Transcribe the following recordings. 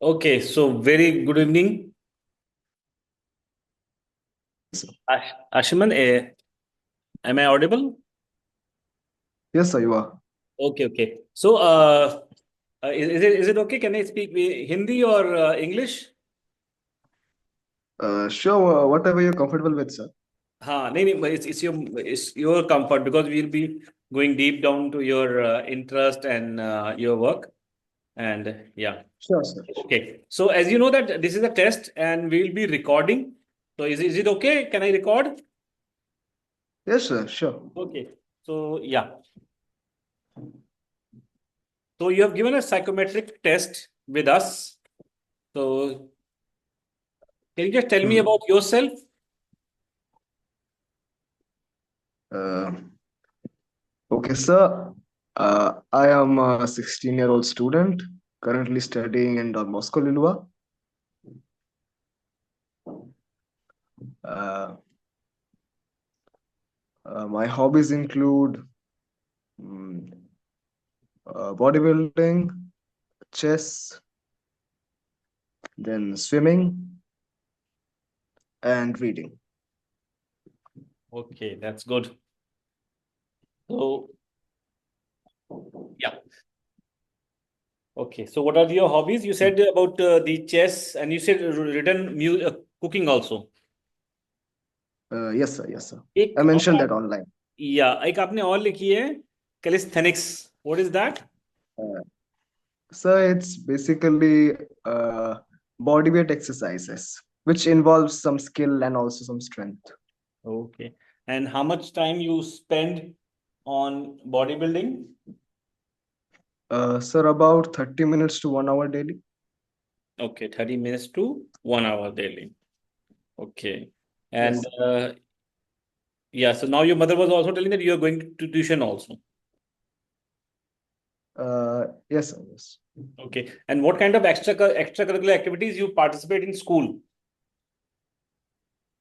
Okay, so very good evening, Sir. Ashman. Am I audible? Yes, sir, you are. Okay, okay. So, is it okay? Can I speak Hindi or English? Sure, whatever you're comfortable with, sir. हाँ नहीं नहीं it's your comfort because we'll be going deep down to your interest and your work and yeah. Sure, sir. Sure. Okay. So as you know that this is a test and we'll be recording. So is it okay? Can I record? Yes, sir, sure. Okay. So yeah. So you have given a psychometric test with us. So can you just tell me Hmm. about yourself? Uh, okay, sir. I am a 16-year-old student currently studying in Don Bosco, Lilua. Uh, my hobbies include mm, bodybuilding, chess, then swimming, and reading. Okay, that's good. So yeah. Okay. So what are your hobbies? You said about the chess and you said written cooking also. Yes, sir, yes, sir. I एक mentioned और that online. या एक आपने और लिखी है calisthenics. What is that? Uh, So it's basically uh, body weight exercises, which involves some skill and also some strength. Okay. And how much time you spend on bodybuilding? Sir, about 30 minutes to 1 hour daily. Okay, 30 minutes to 1 hour daily. Okay. And Yes. yeah, so now your mother was also telling that you are going to tuition also. Yes, sir, yes. Okay. And what kind of extracurricular activities you participate in school?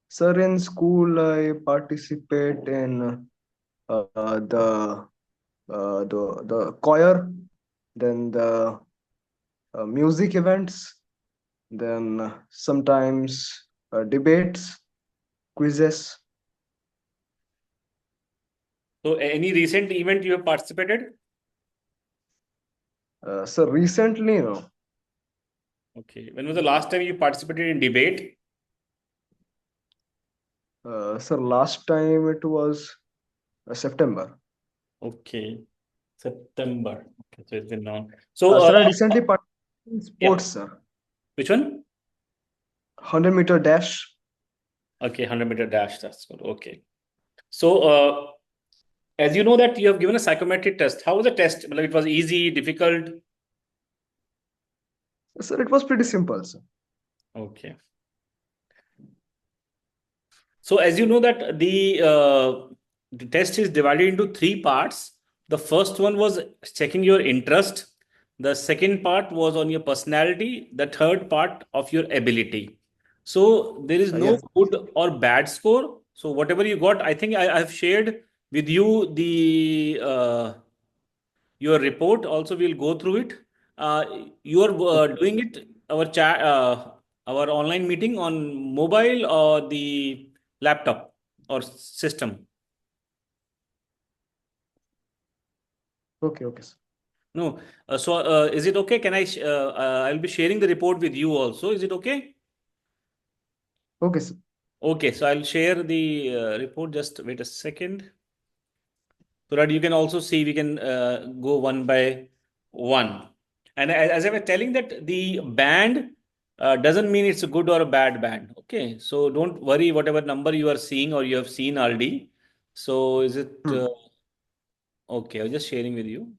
Sir, in school, I participate in the choir, then the music events, then sometimes debates, quizzes. So any recent event you have participated? So recently, no. Okay. When was the last time you participated in debate? Sir, last time it was September. Okay. September. Okay, so it's been long. So Sir, I recently participated in yeah, sports, sir. which one? 100-meter dash. Okay, 100-meter dash. That's good. Okay. So as you know that you have given a psychometric test. How was the test? Like it was easy, difficult? Sir, it was pretty simple, sir. Okay. So as you know that the test is divided into three parts. The first one was checking your interest. The second part was on your personality. The third part of your ability. So there is no Yes. good or bad score. So whatever you got, I think I have shared with you the your report. Also, we'll go through it. Uh, you are doing it our chat our online meeting on mobile or the laptop or system. Okay, okay, sir. No. So is it okay? Can I'll be sharing the report with you also. Is it okay? Okay, sir. Okay. So I'll share the report. Just wait a second. So that you can also see we can go one by one. And as I was telling that the band doesn't mean it's a good or a bad band. Okay, so don't worry whatever number you are seeing or you have seen already. So is it Hmm. okay? I was just sharing with you.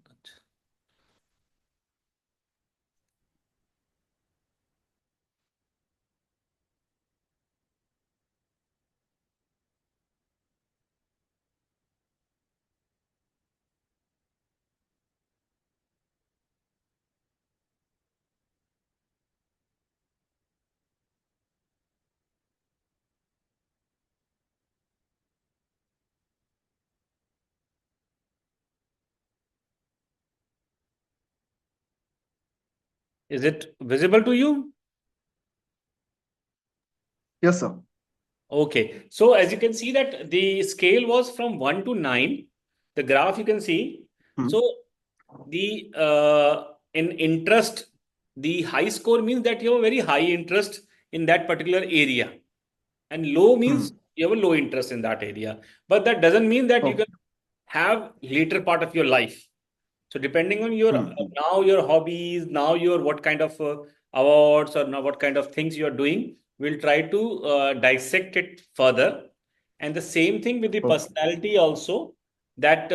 Is it visible to you? Yes, sir. Okay. So as you can see that the scale was from 1 to 9. The graph you can see. Hmm. So the in interest, the high score means that you have a very high interest in that particular area. And low means you have a low interest in that area. But that doesn't mean that you Okay. can have later part of your life. So depending on your Hmm. now your hobbies, now your what kind of awards or now what kind of things you are doing, we'll try to dissect it further. And the same thing with the Okay. personality also. That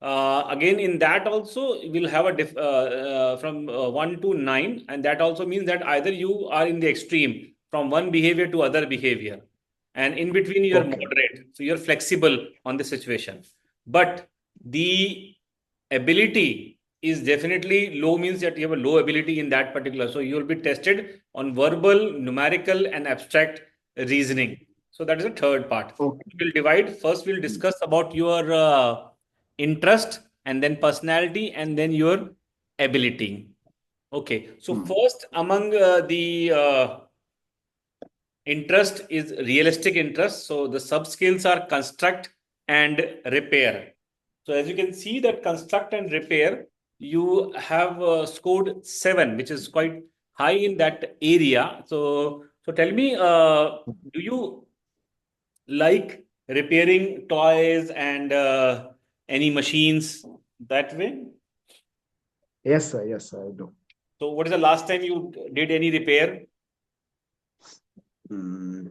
again in that also we'll have a from 1 to 9, and that also means that either you are in the extreme from one behavior to other behavior, and in between you're Okay. moderate, so you're flexible on the situation. But the ability is definitely low, means that you have a low ability in that particular, so you will be tested on verbal, numerical and abstract reasoning. So that is the third part. Okay. We'll divide. First we'll discuss about your interest, and then personality, and then your ability. Okay, so Hmm. first among the interest is realistic interest. So the sub skills are construct and repair. So as you can see that construct and repair, you have scored 7, which is quite high in that area. So tell me, do you like repairing toys and any machines that way? Yes, sir. Yes, sir, I do. So what is the last time you did any repair? Hmm.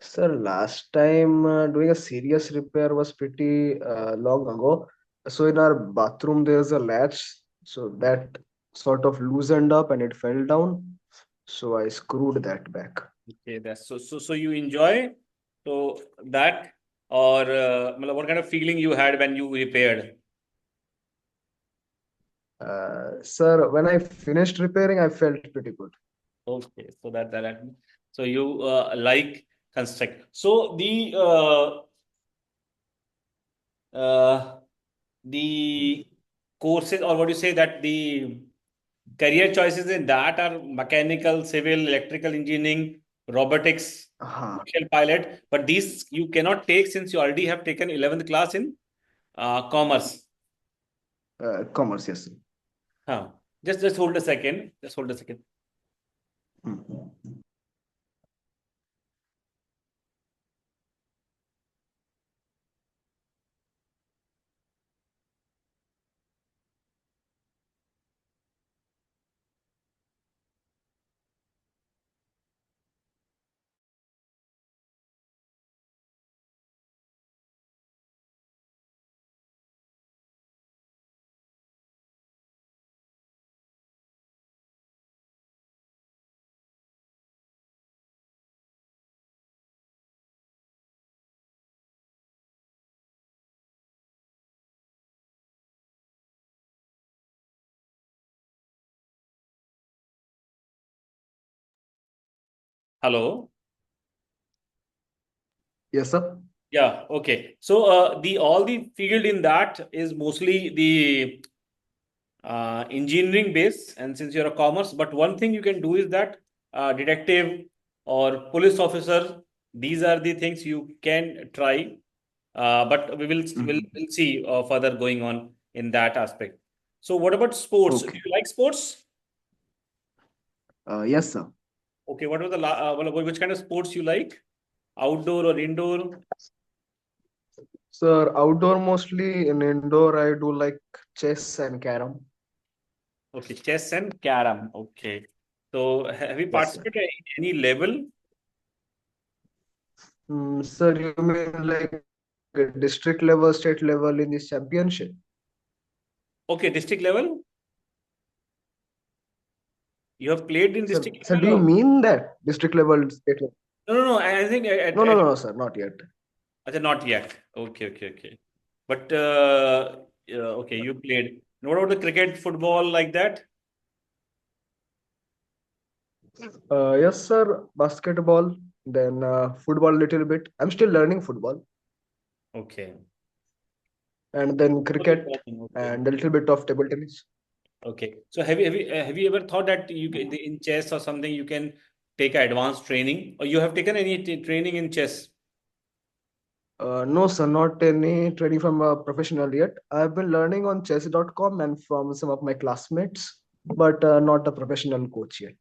Sir, last time doing a serious repair was pretty long ago. So in our bathroom, there's a latch, so that sort of loosened up and it fell down. So I screwed that back. Okay, that's so you enjoy so that, or matlab, what kind of feeling you had when you repaired? Sir, when I finished repairing, I felt pretty good. Okay, so that so you like construct. So uh, the courses, or what you say, that the career choices in that are mechanical, civil, electrical engineering, robotics, Uh-huh. commercial pilot. But these you cannot take since you already have taken 11th class in commerce. Commerce, yes, sir. Huh. Just hold a second. Just hold a second. Hmm. Hello. Yes, sir. Yeah. Okay. So the all the field in that is mostly the engineering base, and since you're a commerce, but one thing you can do is that detective or police officer. These are the things you can try. But we will Mhm. we'll see further going on in that aspect. So what about sports? Do Okay. you like sports? Yes, sir. Okay, what was the which kind of sports you like? Outdoor or indoor? Sir, outdoor mostly. In indoor, I do like chess and carom. Okay, chess and carom. Okay. So have you Yes, sir. participated in any level? Sir, you mean like district level, state level in this championship? Okay, district level. You have played in district Sir, do level you or mean that district level, state level? no? No, no. I think No, no, no, no, sir, not yet. not yet. Okay, okay, okay. But yeah, okay, you played. And what about the cricket, football, like that? Yes, sir, basketball, then football little bit. I'm still learning football, Okay. and then Only cricket learning, okay. and a little bit of table tennis. Okay. So have you ever thought that in chess or something you can take advanced training, or you have taken any training in chess? No, sir, not any training from a professional yet. I've been learning on chess.com and from some of my classmates, but not a professional coach yet.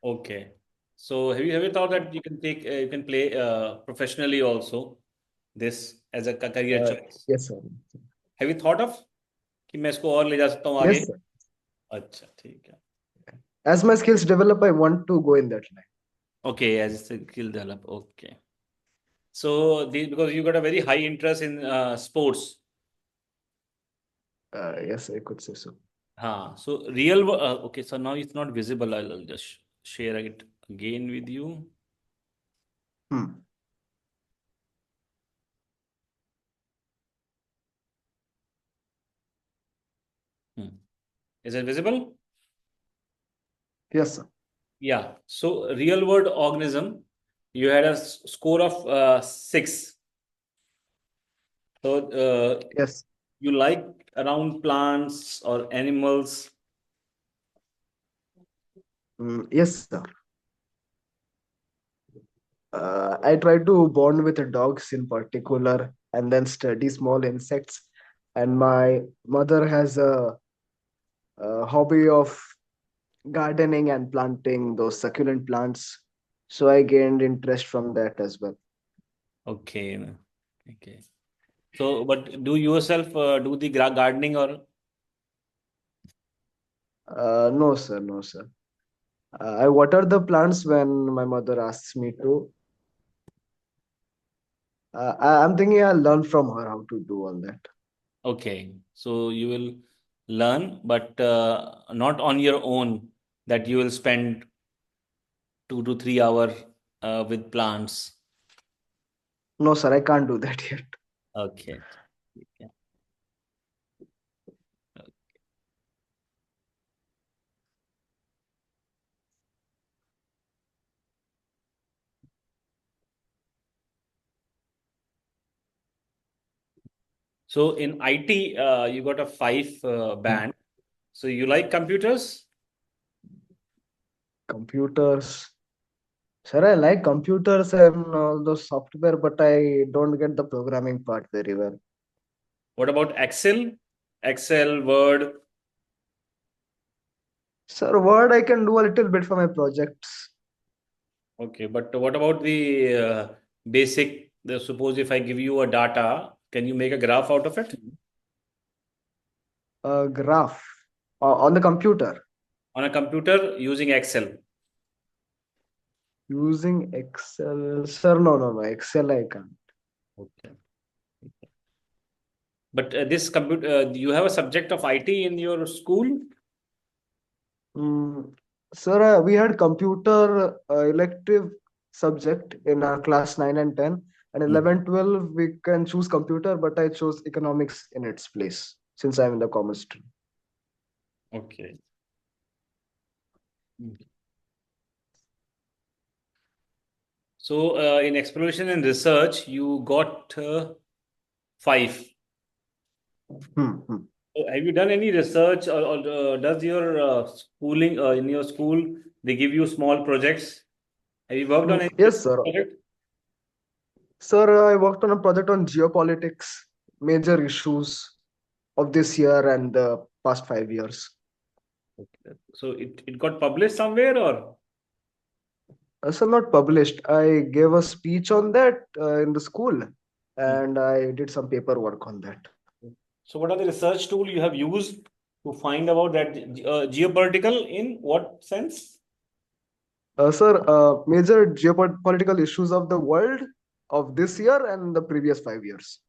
Okay. So have you thought that you can play professionally also this as a career Uh, choice? yes, sir. Have you thought of कि मैं इसको और ले जा सकता हूँ आगे? Yes, sir. अच्छा ठीक है. As my skills develop, I want to go in that line. Okay, as a skill develop. Okay. So because you got a very high interest in sports. Yes, I could say so. हाँ. So okay. So now it's not visible. I'll just share it again with you. Hmm. Hmm. Is it visible? Yes, sir. Yeah. So real world organism, you had a score of 6. So Yes. you like around plants or animals. Yes, sir. I try to bond with dogs in particular and then study small insects. And my mother has a hobby of gardening and planting those succulent plants. So I gained interest from that as well. Okay. Okay. So, but do you yourself do the gardening or No, sir, no, sir. I water the plants when my mother asks me to. I'm thinking I'll learn from her how to do all that. okay? So you will learn, but not on your own. That you will spend 2 to 3 hours with plants. No, sir, I can't do that yet. Okay. Yeah. So in IT, you got a 5 band. So you like computers? Computers. Sir, I like computers and all those software, but I don't get the programming part very well. What about Excel? Excel, Word. Sir, Word I can do a little bit for my projects. Okay, but what about the basic? Suppose if I give you a data, can you make a graph out of it Graph on the computer on a computer using Excel? using Excel. Sir, no. Excel I can't. Okay. But this computer, you have a subject of IT in your school? Mm, sir, we had computer elective subject in our class 9 and 10. And Mhm. 11, 12, we can choose computer, but I chose economics in its place since I'm in the commerce stream. Okay. Mm. So in exploration and research, you got 5. Hmm. So have you done any research, or does your schooling in your school they give you small projects? Have you worked on any Yes, research sir. project? Sir, I worked on a project on geopolitics, major issues of this year and the past 5 years. Okay. So it got published somewhere or? Sir, not published. I gave a speech on that in the school Hmm. and I did some paperwork on that. So what are the research tool you have used to find about that geopolitical in what sense? Sir, major geopolitical issues of the world of this year and the previous 5 years.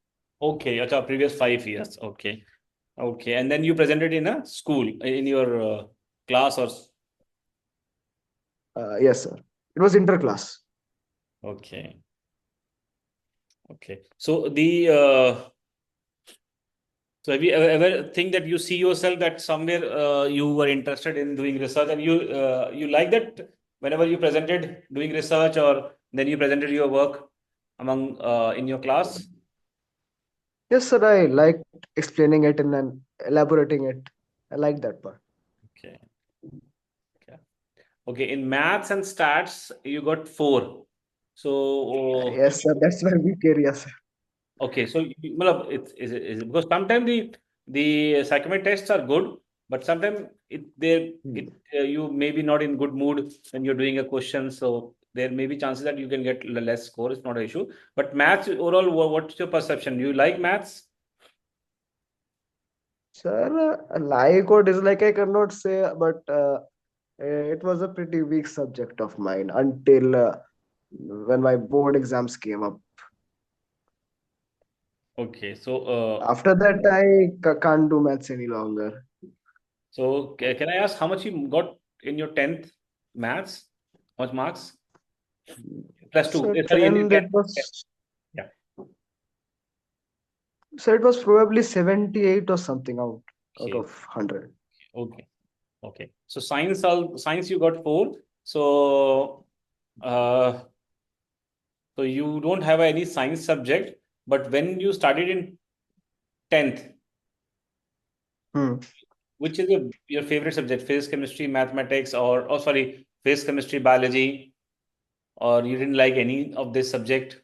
Okay, acha, previous 5 years. Okay. Okay. And then you presented in a school, in your class or Yes, sir. It was interclass. okay. Okay. So the so have you ever think that you see yourself that somewhere you were interested in doing research and you like that whenever you presented doing research or then you presented your work among in your class? Yes, sir. I liked explaining it and then elaborating it. I like that part. Okay, in maths and stats, you got 4. So, Yes, sir. That's my weak area, sir. okay, so matlab, it's because sometimes the psychometric tests are good, but sometimes you may be not in good mood when you're doing a question, so there may be chances that you can get less score. It's not an issue. But maths overall, what's your perception? You like maths? Sir, like or dislike, I cannot say, but it was a pretty weak subject of mine until when my board exams came up. Okay, so After that, I can't do maths any longer. can I ask how much you got in your 10th maths? How much marks? Plus two. So Sorry, in 10, 10. it was Yeah. so it was probably 78 or something out Okay. of 100. Okay. Okay. So science you got 4. So uh so you don't have any science subject, but when you studied in 10th, Hmm. which is your favorite subject? Physics, chemistry, mathematics, or oh sorry, physics, chemistry, biology, or you didn't like any of this subject?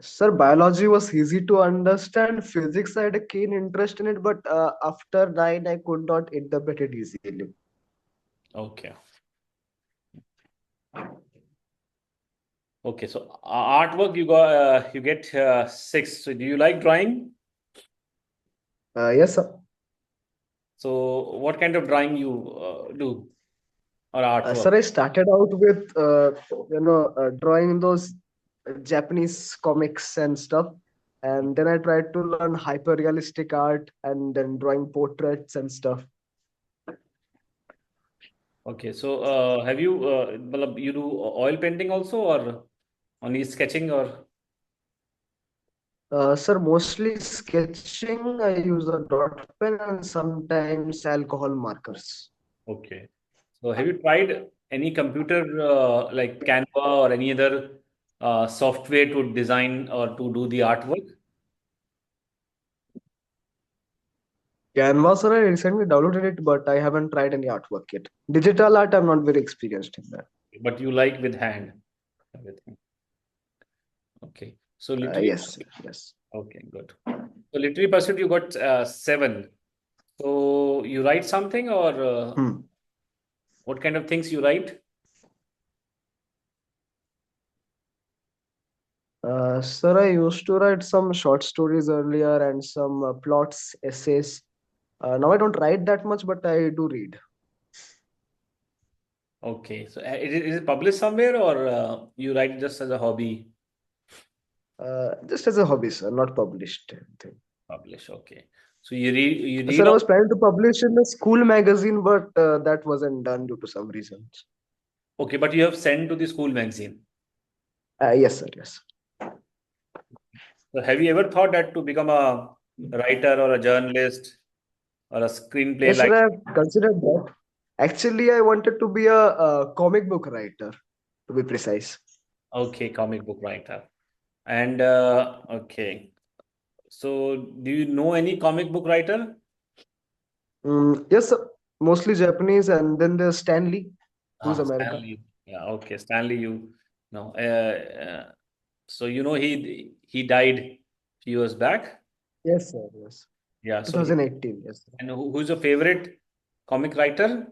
Sir, biology was easy to understand. Physics, I had a keen interest in it, but after 9, I could not interpret it easily. Okay. Okay. So artwork you get 6. So do you like drawing? Yes, sir. So what kind of drawing you do or artwork? Sir, I started out with drawing those Japanese comics and stuff, and then I tried to learn hyper realistic art and then drawing portraits and stuff. Okay, so have you matlab you do oil painting also or only sketching or Sir, mostly sketching. I use a dot pen and sometimes alcohol markers. okay. So have you tried any computer like Canva or any other software to design or to do the artwork? Canvas, sir, I recently downloaded it, but I haven't tried any artwork yet. Digital art, I'm not very experienced in that. But you like with hand everything. Okay. So literary Yes, sir, pursuit. yes. Okay, good. So literary pursuit you got 7. So you write something or Hmm. what kind of things you write? Sir, I used to write some short stories earlier and some plots, essays. Now I don't write that much, but I do read. Okay, so is it published somewhere or you write just as a hobby? Just as a hobby, sir, not published. Thing. Publish, okay. So you read Sir, I all. was planning to publish in the school magazine, but that wasn't done due to some reasons. Okay, but you have sent to the school magazine. Yes, sir, yes. So have you ever thought that to become a writer or a journalist or a screenplay Yes, sir, like I have considered that. Actually, I wanted to be a comic book writer, to be precise. okay, comic book writer. And okay. So do you know any comic book writer? Yes, sir, mostly Japanese, and then there's Stanley, who's American. Stanley. Yeah, okay. Stanley, you know. So you know he died few years back. Yes, sir, yes. Yeah. So 2018, yes. and who's your favorite comic writer?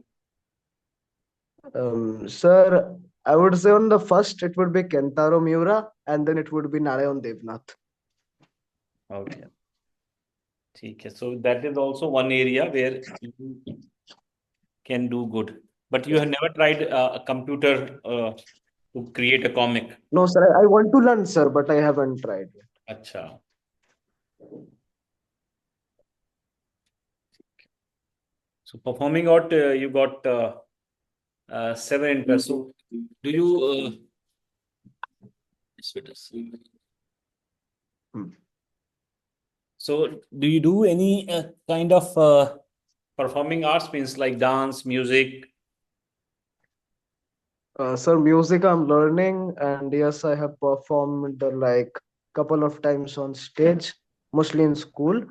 Sir, I would say on the first it would be Kentaro Miura, and then it would be Narayan Devnath. Okay. Okay. So that is also one area where you can do good. But you have never tried a computer to create a comic. No, sir, I want to learn, sir, but I haven't tried yet. Acha. So performing art, you got 7 interest. So do you Hmm. so do you do any kind of performing arts means like dance, music? Sir, music I'm learning, and yes, I have performed like couple of times on stage, mostly in school.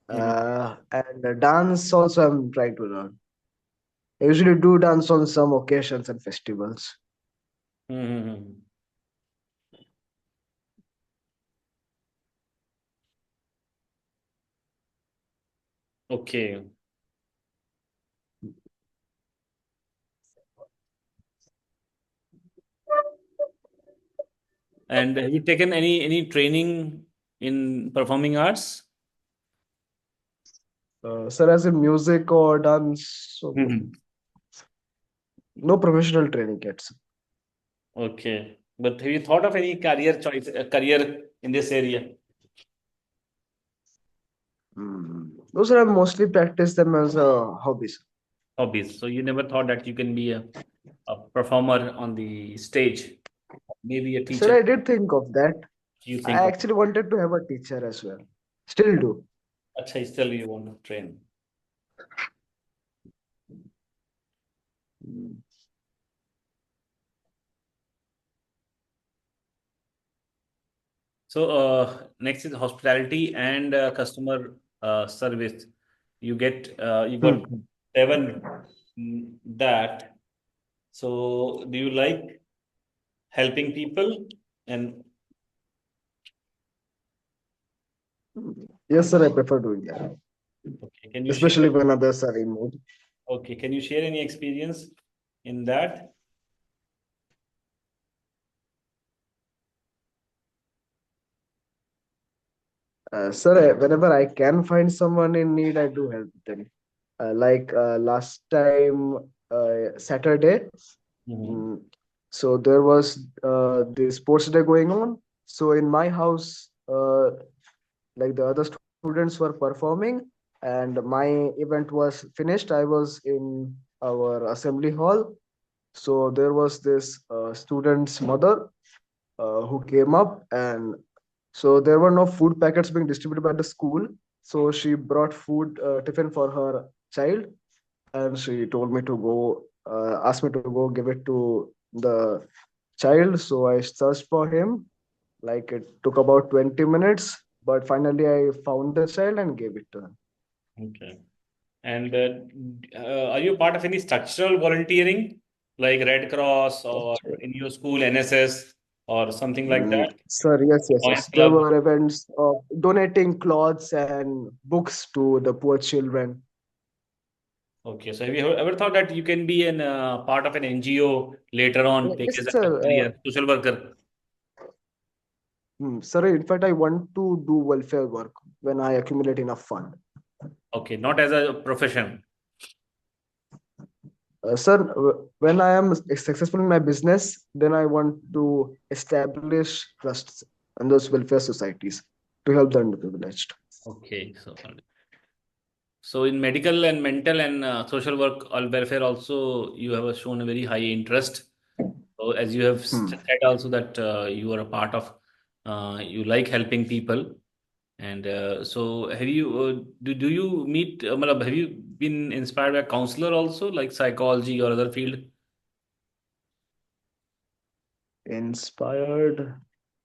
Mhm. And dance also I'm trying to learn. I usually do dance on some occasions and festivals. Mm-hmm. Okay. And have you taken any training in performing arts? Sir, as in music or dance, so Mm-hmm. no professional training yet, sir. Okay. But have you thought of any career choice, career in this area? Those are mostly practice them as hobbies. Hobbies. So you never thought that you can be a performer on the stage, maybe a Sir, teacher. I did think of that. You I think of, actually wanted to have a teacher as well. Still do. Acha, still you want to train. Mm. So next is hospitality and customer service. You got Hmm. seven that. So do you like helping people? And Yes, sir, I prefer doing that, okay, can you share? especially when others are in mood. Okay, can you share any experience in that? Sir, whenever I can find someone in need, I do help them. Like last time, Saturday, Mhm. mm, so there was the sports day going on. So in my house, like the other students were performing, and my event was finished. I was in our assembly hall. So there was this student's mother who came up, and so there were no food packets being distributed by the school. So she brought food tiffin for her child, and she told me to go, asked me to go give it to the child. So I searched for him. Like it took about 20 minutes, but finally I found the child and gave it to him. Okay. And are you part of any structural volunteering, like Red Cross or in your school NSS or something like that? Sir, yes, yes, Lions yes. There Club. were events of donating clothes and books to the poor children. Okay, so have you ever thought that you can be an part of an NGO later on, take Yes, as a sir. career, social worker? Sir, in fact, I want to do welfare work when I accumulate enough fund. Okay, not as a profession. Sir, when I am successful in my business, then I want to establish trusts and those welfare societies to help the underprivileged. Okay, so in medical and mental and social work or welfare also you have shown a very high interest. So as you have Hmm. said also that you are a part of you like helping people. And so have you do you meet matlab, have you been inspired by a counselor also like psychology or other field, Inspired.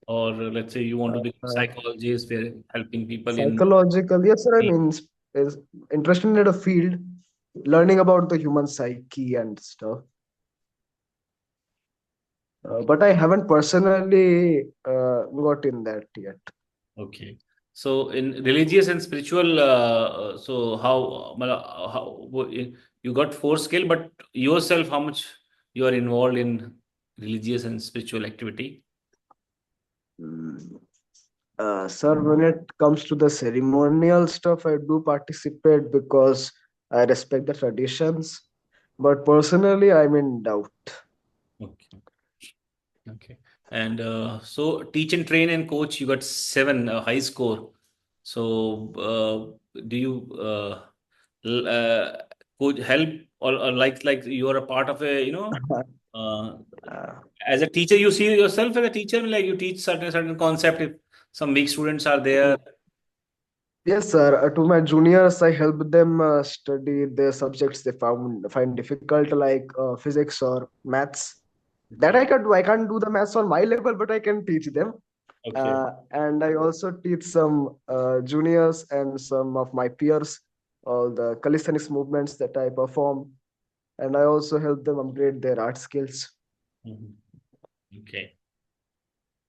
or let's say you want to become a Uh, psychologist where helping people in Psychological, yes, sir. I mean, is interested in a field, learning about the human psyche and stuff. But I haven't personally got in that yet. okay. So in religious and spiritual, so you got four skill, but yourself, how much you are involved in religious and spiritual activity? Mm. Sir, when it comes to the ceremonial stuff, I do participate because I respect the traditions. But personally, I'm in doubt. Okay. Okay. And so teach and train and coach, you got seven, high score. So do you coach help, or like you are a part of a, uh, Uh, as a teacher, you see yourself as a teacher, like you teach certain concept. If some weak students are there, yes, sir. To my juniors, I help them study the subjects they find difficult, like physics or maths. That okay, I can do. I can't do the maths on my level, but I can teach them. okay, And I also teach some juniors and some of my peers all the calisthenics movements that I perform. and I also help them upgrade their art skills. Mhm. Okay.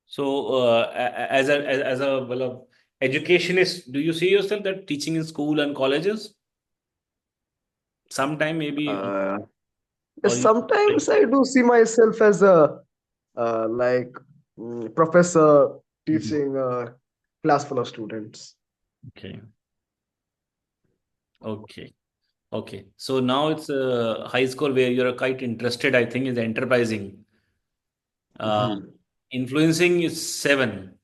So, as a well, educationist, do you see yourself that teaching in school and colleges sometime maybe, Uh, or you? Sometimes I do see myself as a like professor Mhm. teaching a class full of students. Okay. Okay. Okay. So now it's a high school where you're quite interested, I think, is enterprising. Uh, Mhm. influencing is 7.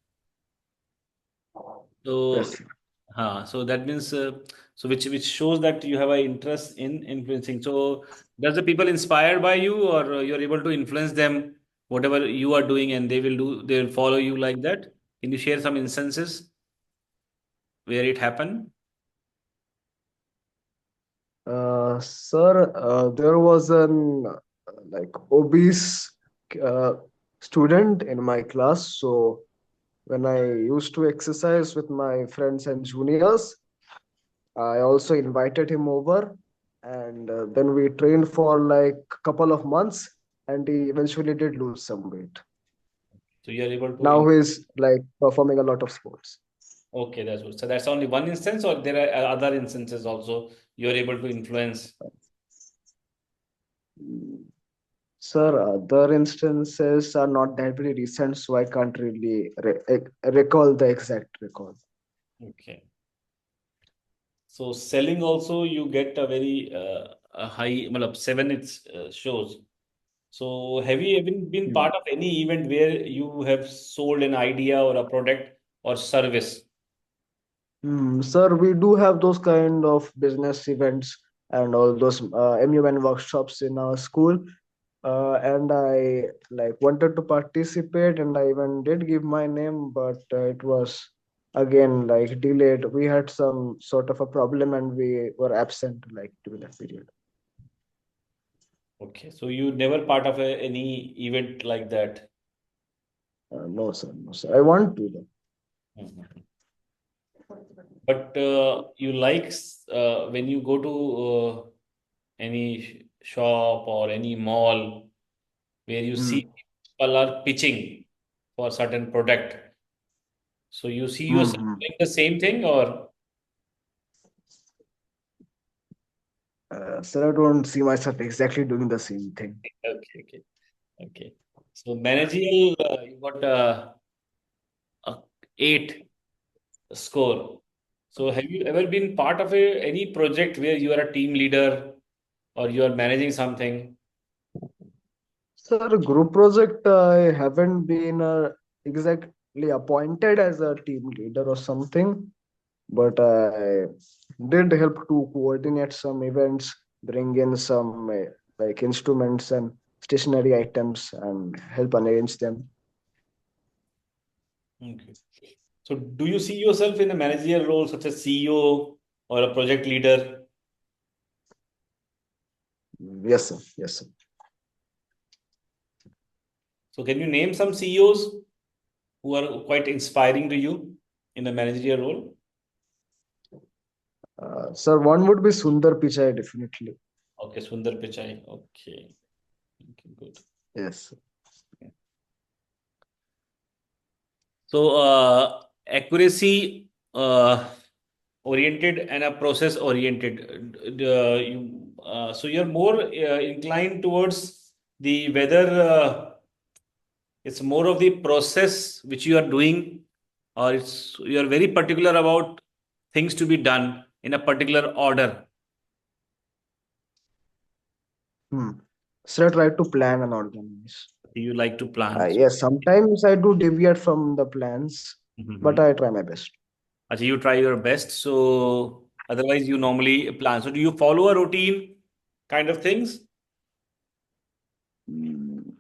So, Yes. so that means so which shows that you have an interest in influencing. So does the people inspired by you, or you're able to influence them, whatever you are doing, and they will follow you like that? Can you share some instances where it happened? Sir, there was an like obese uh, student in my class. So when I used to exercise with my friends and juniors, I also invited him over, and then we trained for like a couple of months, and he eventually did lose some weight. So you're able to. Now he's like performing a lot of sports. Okay, that's good. So that's only one instance, or there are other instances also you're able to influence. Mm. Sir, other instances are not that very recent, so I can't really recall the exact recall. Okay. So selling also you get a very a high, well, 7 it's shows. So have you even been Hmm. part of any event where you have sold an idea or a product or service? Sir, we do have those kind of business events and all those MUN workshops in our school. And I like wanted to participate, and I even did give my name, but it was again like delayed. We had some sort of a problem, and we were absent like during that period. Okay, so you never part of any event like that. No, sir, no, sir. I want to though. Mhm. But you like when you go to any shop or any mall where you see Hmm. people are pitching for certain product. So you see yourself Hmm. doing the same thing, or Sir, I don't see myself exactly doing the same thing. okay, okay, okay. So managerial, you got a 8 score. So have you ever been part of any project where you are a team leader or you are managing something? Sir, group project, I haven't been exactly appointed as a team leader or something, but I did help to coordinate some events, bring in some like instruments and stationary items, and help arrange them. Okay. So do you see yourself in a managerial role such as CEO or a project leader? Yes, sir. Yes, sir. So can you name some CEOs who are quite inspiring to you in a managerial role? Sir, one would be Sundar Pichai, definitely. Okay, Sundar Pichai. Okay, okay, good. Yes. So, accuracy oriented and a process oriented. So you're more inclined towards the whether it's more of the process which you are doing, or it's you are very particular about things to be done in a particular order. Hmm. Sir, I try to plan and organize. You like to plan. So, Yes, sometimes I do deviate from the plans, but mhm. I try my best. Actually, you try your best. So otherwise, you normally plan. So do you follow a routine kind of things? Mm.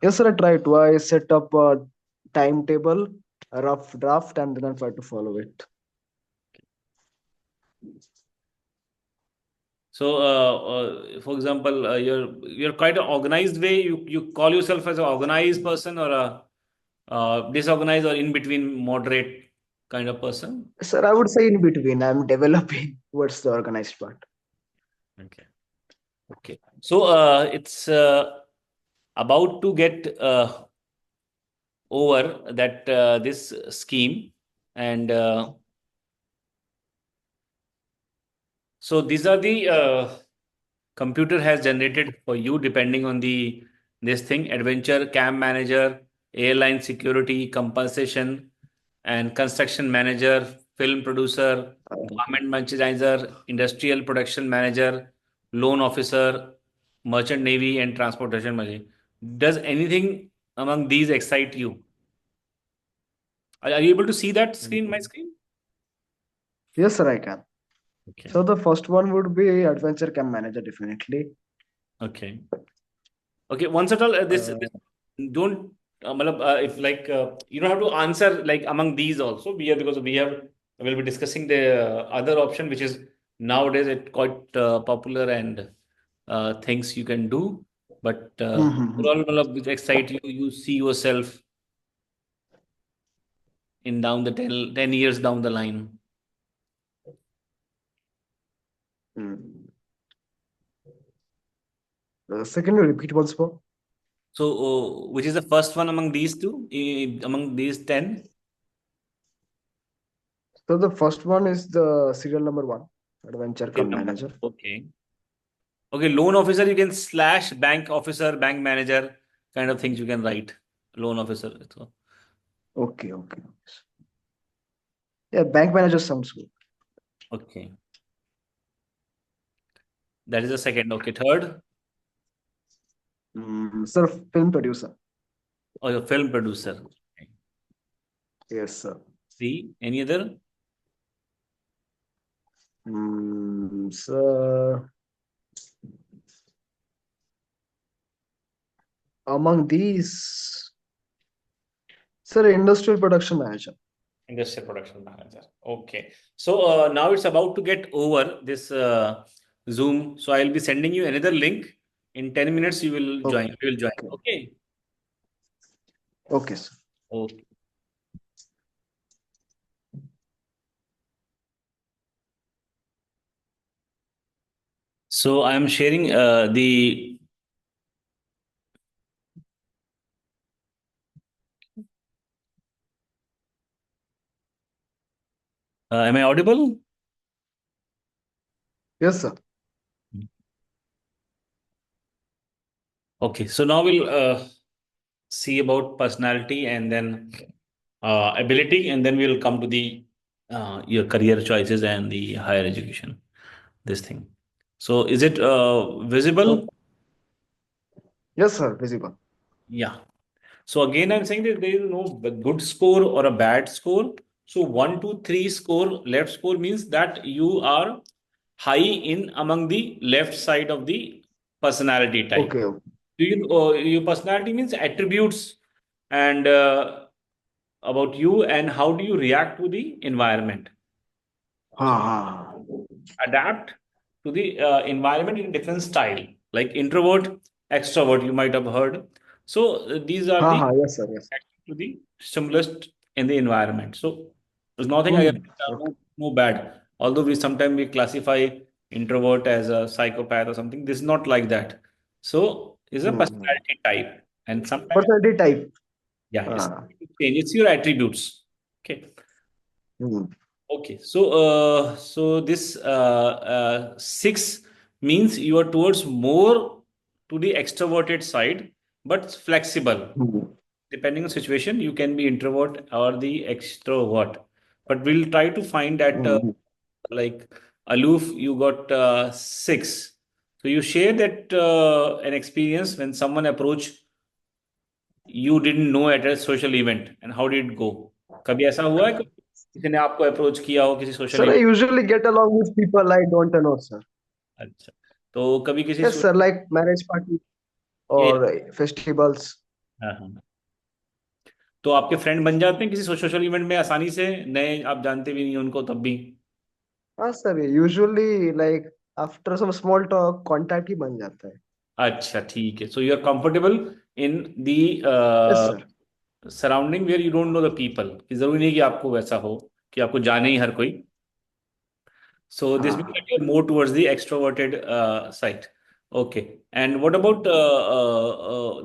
Yes, sir, I try to. I set up a timetable, a rough draft, and then I try to follow it. So, for example, you're quite an organized way. You call yourself as an organized person or a disorganized or in between moderate kind of person. Sir, I would say in between. I'm developing towards the organized part. Okay. Okay. So it's about to get over that this scheme, and so these are the computer has generated for you depending on the this thing: adventure, camp manager, airline security, compensation, and construction manager, film producer, Uh, garment merchandiser, industrial production manager, loan officer, merchant navy, and transportation manager. Does anything among these excite you? Are you able to see that screen, my mm, screen? yes, sir, I can. Okay. So the first one would be Adventure Camp Manager, definitely. Okay. Okay, once at all, this Uh, don't if like you don't have to answer like among these also. We are because we have we'll be discussing the other option, which is nowadays it quite popular and things you can do. But mhm. overall, which excite you, you see yourself in down the 10 years down the line. Mm. Second, you repeat once more. So, which is the first one among these two, among these 10? So the first one is the serial number one, Adventure Serial Camp number. Manager. Okay. Okay, loan officer, you can slash bank officer, bank manager, kind of things you can write. Loan officer. So, Okay, okay. Yeah, Bank Manager sounds good. okay. That is the second. Okay, third. Sir, film producer. Or your film producer. Okay. Yes, sir. See, any other? Sir, among these, sir, Industrial Production Manager. Industrial production manager. Okay. So now it's about to get over this Zoom. So I'll be sending you another link. In 10 minutes, you will Okay, join. You will join. okay, Okay. okay, sir. Okay. So I am sharing the. Am I audible? Yes, sir. Okay. So now we'll see about personality and then ability, and then we'll come to the your career choices and the higher education. This thing. So is it Okay. visible? Yes, sir. Visible. Yeah. So again, I'm saying that there is no good score or a bad score. So 1, 2, 3 score, left score means that you are high in among the left side of the personality type. Okay, okay. Do you your personality means attributes and about you and how do you react to the environment. Ha, So ha. adapt to the environment in different style, like introvert, extrovert. You might have heard. So these are Ha, the ha. Yes, sir. Yes. to the stimulus in the environment. So there's nothing Hmm. against Okay. no bad. Although we sometimes we classify introvert as a psychopath or something, this is not like that. So it's a Hmm. personality type, and sometimes Personality type. yeah, it's Ah. change. It's your attributes. Okay. Hmm. Okay, so so this 6 means you are towards more to the extroverted side, but flexible. Hmm. Depending on situation, you can be introvert or the extrovert. But we'll try to find that Hmm. like aloof, you got 6. So you share that an experience when someone approached you didn't know at a social event and how did it go? कभी ऐसा हुआ है कि किसी ने आपको approach किया हो किसी social Sir, I event? usually get along with people I don't know, sir. अच्छा, तो कभी किसी Yes, sir. Like marriage party ये or festivals. हाँ हाँ, तो आपके फ्रेंड बन जाते हैं किसी सोशल इवेंट में आसानी से, नए आप जानते भी नहीं उनको तब भी? हाँ, sir. Usually, like after some small talk, contact ही बन जाता है. अच्छा ठीक है, so you are comfortable in the Yes, sir. Surrounding where you don't know the people, कि जरूरी नहीं कि आपको वैसा हो कि आपको जाने ही हर कोई. So this means that हाँ. you're more towards the extroverted side. Okay. And what about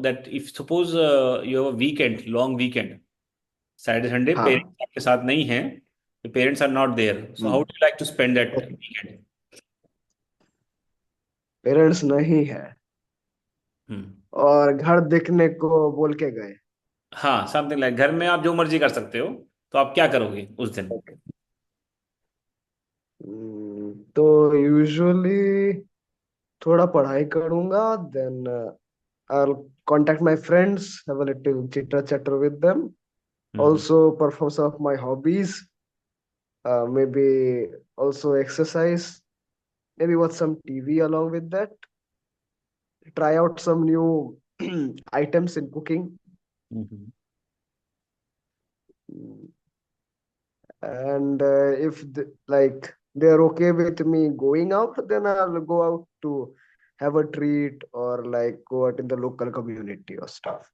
that if suppose you have a weekend, long weekend, Saturday, Sunday, हाँ. parents आपके साथ नहीं हैं, the parents are not there. So how hmm. do you like to spend that okay. weekend? Parents नहीं है हम्म. और घर देखने को बोल के गए. हाँ, समथिंग लाइक घर में आप जो मर्जी कर सकते हो, तो आप क्या करोगे उस दिन? ओके. तो यूजुअली थोड़ा पढ़ाई करूंगा. Then I'll contact my friends, have a little chitter chatter with them. Hmm. Also perform some of my hobbies. Maybe also exercise. Maybe watch some TV along with that. Try out some new items in cooking. Hmm. And if like they're okay with me going out, then I'll go out to have a treat or like go out in the local community or stuff.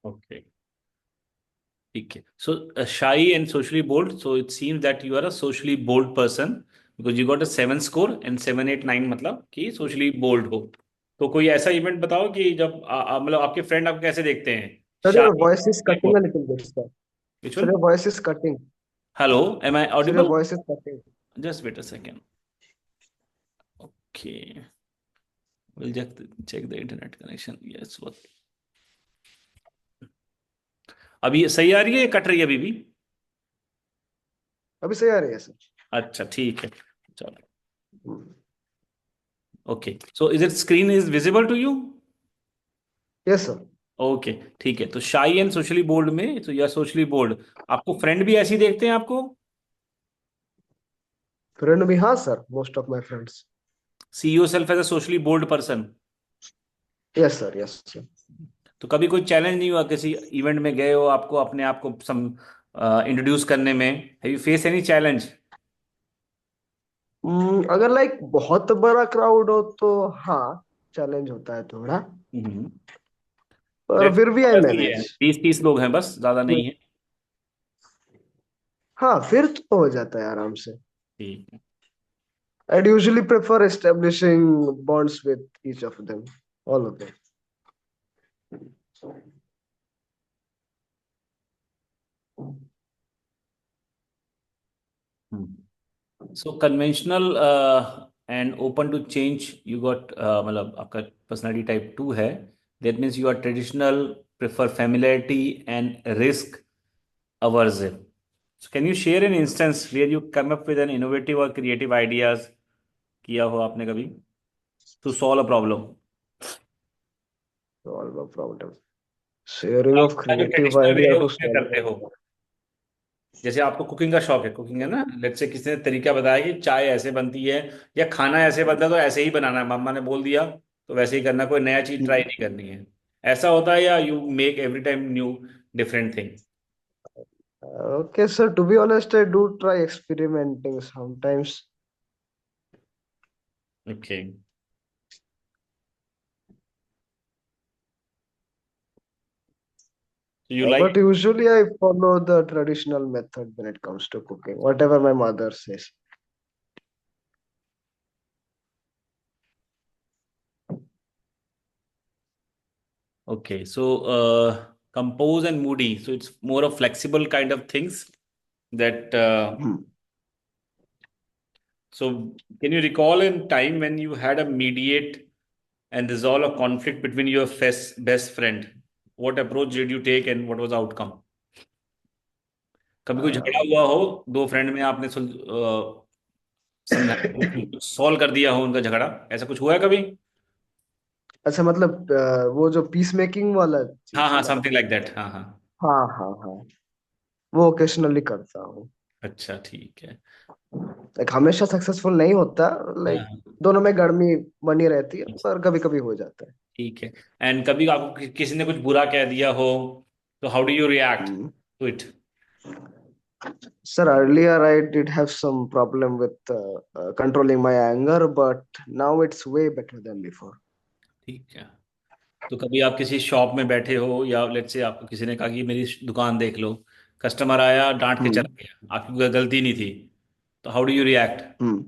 Okay. Okay. So shy and socially bold. So it seems that you are a socially bold person because you got a 7 score and 7, 8, 9 मतलब कि socially bold हो. तो कोई ऐसा event बताओ कि जब मतलब आपके फ्रेंड आपको कैसे देखते हैं? Sir, Shy, your voice is socially cutting bold. a little bit, sir. Which Sir, your one? voice is cutting. Hello, am I Sir, your audible? voice is cutting. Just wait a second. Okay. We'll check the internet connection. Yes, what? अभी ये सही आ रही है या cut रही है अभी भी? अभी सही आ रही है सर. अच्छा, ठीक है. चलो. Okay. So is it screen is visible to you? Yes sir. Okay, ठीक है. तो शाई एंड सोशली बोल्ड में, तो या सोशली बोल्ड, आपको फ्रेंड भी ऐसे ही देखते हैं आपको? फ्रेंड भी हाँ sir. Most of my friends. See yourself as a socially bold person? Yes sir. Yes sir. तो कभी कोई चैलेंज नहीं हुआ, किसी इवेंट में गए हो, आपको अपने आप को सम इंट्रोड्यूस करने में, have you face any challenge? अगर लाइक बहुत बड़ा क्राउड हो तो हाँ, चैलेंज होता है थोड़ा. पर लेट्स फिर भी आई ऐसे ही है, मैनेज. 20-30 लोग हैं बस, ज्यादा नहीं है. हाँ, फिर तो हो जाता है आराम से. ठीक है. I'd usually prefer establishing bonds with each of them, all of them. So conventional and open to change you got, मतलब आपका पर्सनालिटी टाइप 2 है. That means you are traditional, prefer familiarity and risk aversive. So can you share an instance where you come up with an innovative or creative ideas किया हो आपने कभी to solve a problem? Solve a problem. Sharing of आपका जो creative traditional way idea है to उसमें solve करते a हो. problem. जैसे आपको कुकिंग का शौक है, कुकिंग है ना, लेट्स से किसी ने तरीका बताया कि चाय ऐसे बनती है या खाना ऐसे बनता है, तो ऐसे ही बनाना है, मम्मा ने बोल दिया तो वैसे ही करना, कोई नया चीज ट्राई नहीं करनी है. ऐसा होता है या you make every time new different thing? Okay, sir. To be honest, I do try experimenting sometimes. Okay. You But like. usually I follow the traditional method when it comes to cooking, whatever my mother says. Okay, so compose and moody. So it's more of flexible kind of things that. Hmm. So can you recall a time when you had a mediate and resolve a conflict between your best friend? What approach did you take and what was the outcome? कभी कोई झगड़ा Um, हुआ हो, दो friend में आपने समझा solve कर दिया हो उनका झगड़ा, ऐसा कुछ हुआ है कभी? अच्छा, मतलब वो जो पीस मेकिंग वाला हाँ चीज हाँ, ना. Something like that. हाँ हाँ. हाँ हाँ हाँ. वो ओकेशनली करता हूँ. अच्छा, ठीक है. लाइक हमेशा सक्सेसफुल नहीं होता. लाइक हाँ. दोनों में गर्मी बनी रहती है, पर कभी कभी हो जाता ठीक है. एंड कभी आपको किसी ने कुछ बुरा कह दिया हो, तो हाउ डू यू रिएक्ट है. टू इट? Sir, earlier I did have some problem with controlling my anger, but now it's way better than before. ठीक है. तो कभी आप किसी शॉप में बैठे हो या लेट्स से आपको किसी ने कहा कि मेरी दुकान देख लो, कस्टमर आया डांट के Hmm. चला गया, आपकी कोई गलती नहीं थी, तो how do you react? Hmm.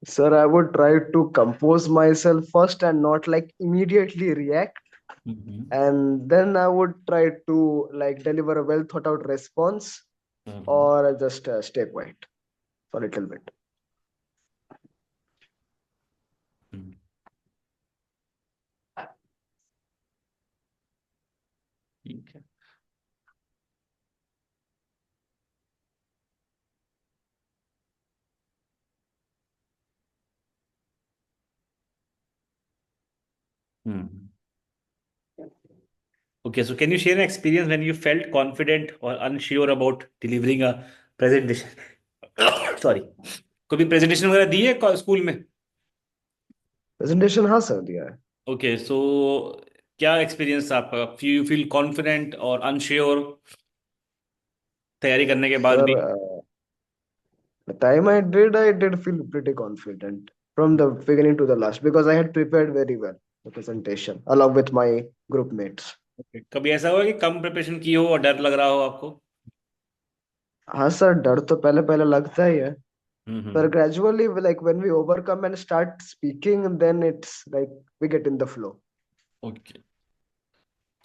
Sir, I would try to compose myself first and not like immediately react. Mhm. And then I would try to like deliver a well thought out response Mhm. or just stay quiet for a little bit. Mhm. ठीक है. Hmm. Okay, so can you share an experience when you felt confident or unsure about delivering a presentation? Sorry. कभी presentation वगैरह दी है school में? Presentation हाँ sir दिया है. Okay, सो क्या एक्सपीरियंस था आपका? यू फील कॉन्फिडेंट और अनश्योर तैयारी करने के बाद Sir, भी? the time I did feel pretty confident from the beginning to the last because I had prepared very well the presentation along with my group mates. Okay. कभी ऐसा हुआ कि कम प्रिपरेशन की हो और डर लग रहा हो आपको? हाँ सर, डर तो पहले पहले लगता ही है. हम्म. But gradually, like when we overcome and start speaking, then it's like we get in the flow. Okay,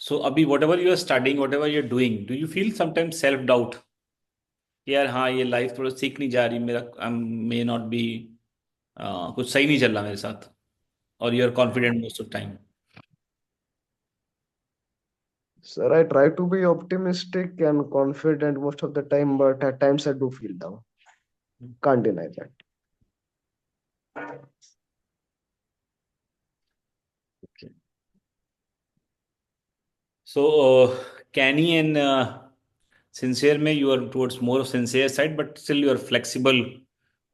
so अभी whatever you are studying, whatever you are doing, do you feel sometimes self doubt कि यार हाँ ये life थोड़ा सीख नहीं जा रही, मेरा मे नॉट बी, कुछ सही नहीं चल रहा मेरे साथ, और you are confident most of time? Sir, I try to be optimistic and confident most of the time, but at times I do feel down. Can't deny that. So, Canny and Sincere, may you are towards more sincere side, but still you are flexible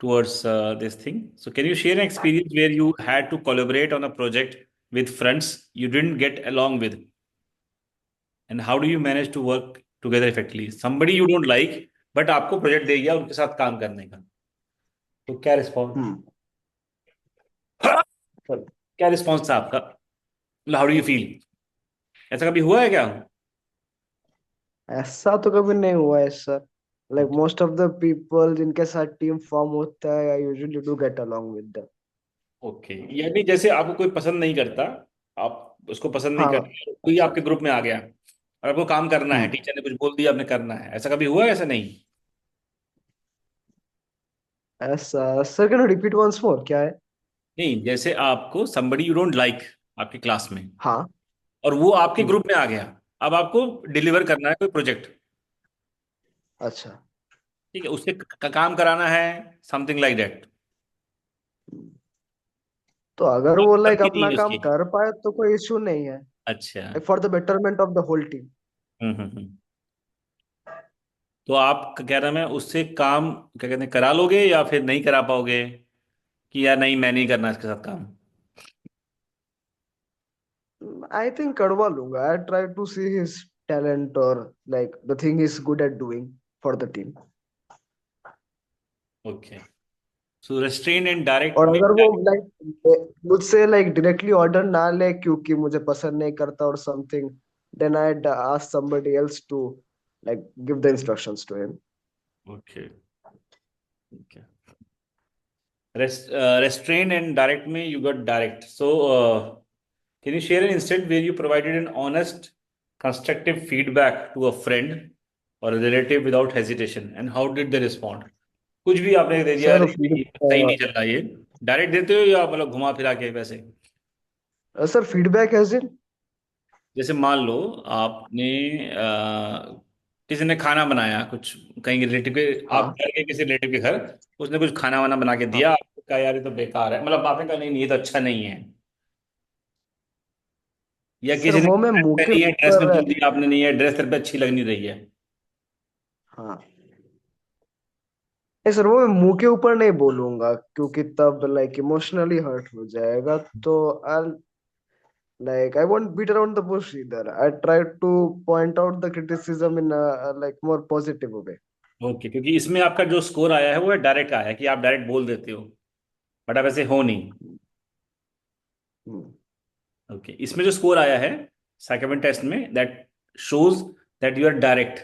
towards this thing. So, can you share an experience where you had to collaborate on a project with friends you didn't get along with, and how do you manage to work together effectively? Somebody you don't like, but आपको project दे दिया उनके साथ काम करने का, तो क्या response? Hmm. क्या रिस्पॉन्स था आपका? How do you feel? ऐसा कभी हुआ है क्या? ऐसा तो कभी नहीं हुआ है sir. Like most of the people जिनके साथ टीम फॉर्म होता है, I usually do get along with them. Okay, यानी जैसे आपको कोई पसंद नहीं करता, आप उसको पसंद नहीं हाँ. करते, कोई आपके ग्रुप में आ गया और आपको काम करना है, हम्म. टीचर ने कुछ बोल दिया, आपने करना है, ऐसा कभी हुआ है? ऐसा नहीं? ऐसा sir, can repeat once more, क्या है? नहीं, जैसे आपको somebody you don't like आपकी क्लास में, हाँ. और वो आपके हम्म. ग्रुप में आ गया, अब आपको डिलीवर करना है कोई प्रोजेक्ट, अच्छा. ठीक है, उससे काम कराना है, समथिंग लाइक दैट, तो अगर वो लाइक गलती नहीं अपना है काम उसकी? कर पाए तो कोई इश्यू नहीं है. अच्छा. Like for the betterment of the whole team. हम्म. तो आप, क्या नाम है, उससे काम क्या कहते हैं, करा लोगे या फिर नहीं करा पाओगे, कि यार नहीं मैं नहीं करना इसके साथ काम? I think करवा लूंगा. I try to see his talent or like the thing he's good at doing for the team. Okay, so restrain and direct और विद अगर वो डायरेक्ट. लाइक मुझसे लाइक डायरेक्टली ऑर्डर ना ले क्योंकि मुझे पसंद नहीं करता और something, then I'd ask somebody else to like give the instructions to him. Okay. Okay, restrained and direct में you got direct. So, can you share an instant where you provided an honest, constructive feedback to a friend or a relative without hesitation, and how did they respond? कुछ भी आपने दे दिया, sir अरे feed ये सही नहीं चल रहा ये, डायरेक्ट देते हो या मतलब घुमा फिरा के वैसे? Sir feedback as in. जैसे मान लो आपने किसी ने खाना बनाया कुछ, कहीं रिलेटिव के, आप हाँ. घर के किसी रिलेटिव के घर, उसने कुछ खाना वाना बना के हाँ. दिया, आपको कहा यार ये तो बेकार है, मतलब आपने कहा नहीं नहीं, ये तो अच्छा नहीं है, या सर किसी ने वो मैं ड्रेस मुंह के पहनी है, ड्रेस में ऊपर. बोल दिया आपने नहीं है ड्रेस तेरे पे अच्छी लग नहीं रही है? हाँ. नहीं सर, वो मैं मुंह के ऊपर नहीं बोलूंगा क्योंकि तब लाइक इमोशनली हर्ट हो जाएगा. तो आई like I won't beat around the bush either. I try to point out the criticism in a like more positive way. Okay, क्योंकि इसमें आपका जो स्कोर आया है वो डायरेक्ट आया है कि आप डायरेक्ट बोल देते हो, बट आप ऐसे हो नहीं. Hmm. ओके, इसमें जो स्कोर आया है साइकोमेट्रिक टेस्ट में, that shows that you are direct,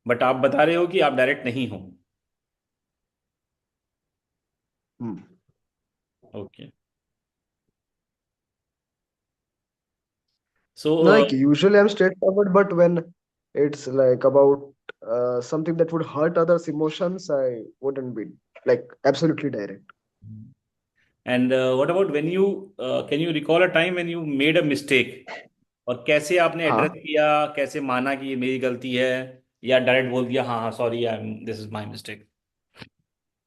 but आप बता रहे हो कि आप डायरेक्ट नहीं हो. Hmm. Okay so Like usually I'm straightforward, but when it's like about something that would hurt others' emotions, I wouldn't be like absolutely direct. And what about when you can you recall a time when you made a mistake और कैसे आपने address हाँ. किया, कैसे माना कि ये मेरी गलती है, या डायरेक्ट बोल दिया हाँ हाँ sorry I am this is my mistake?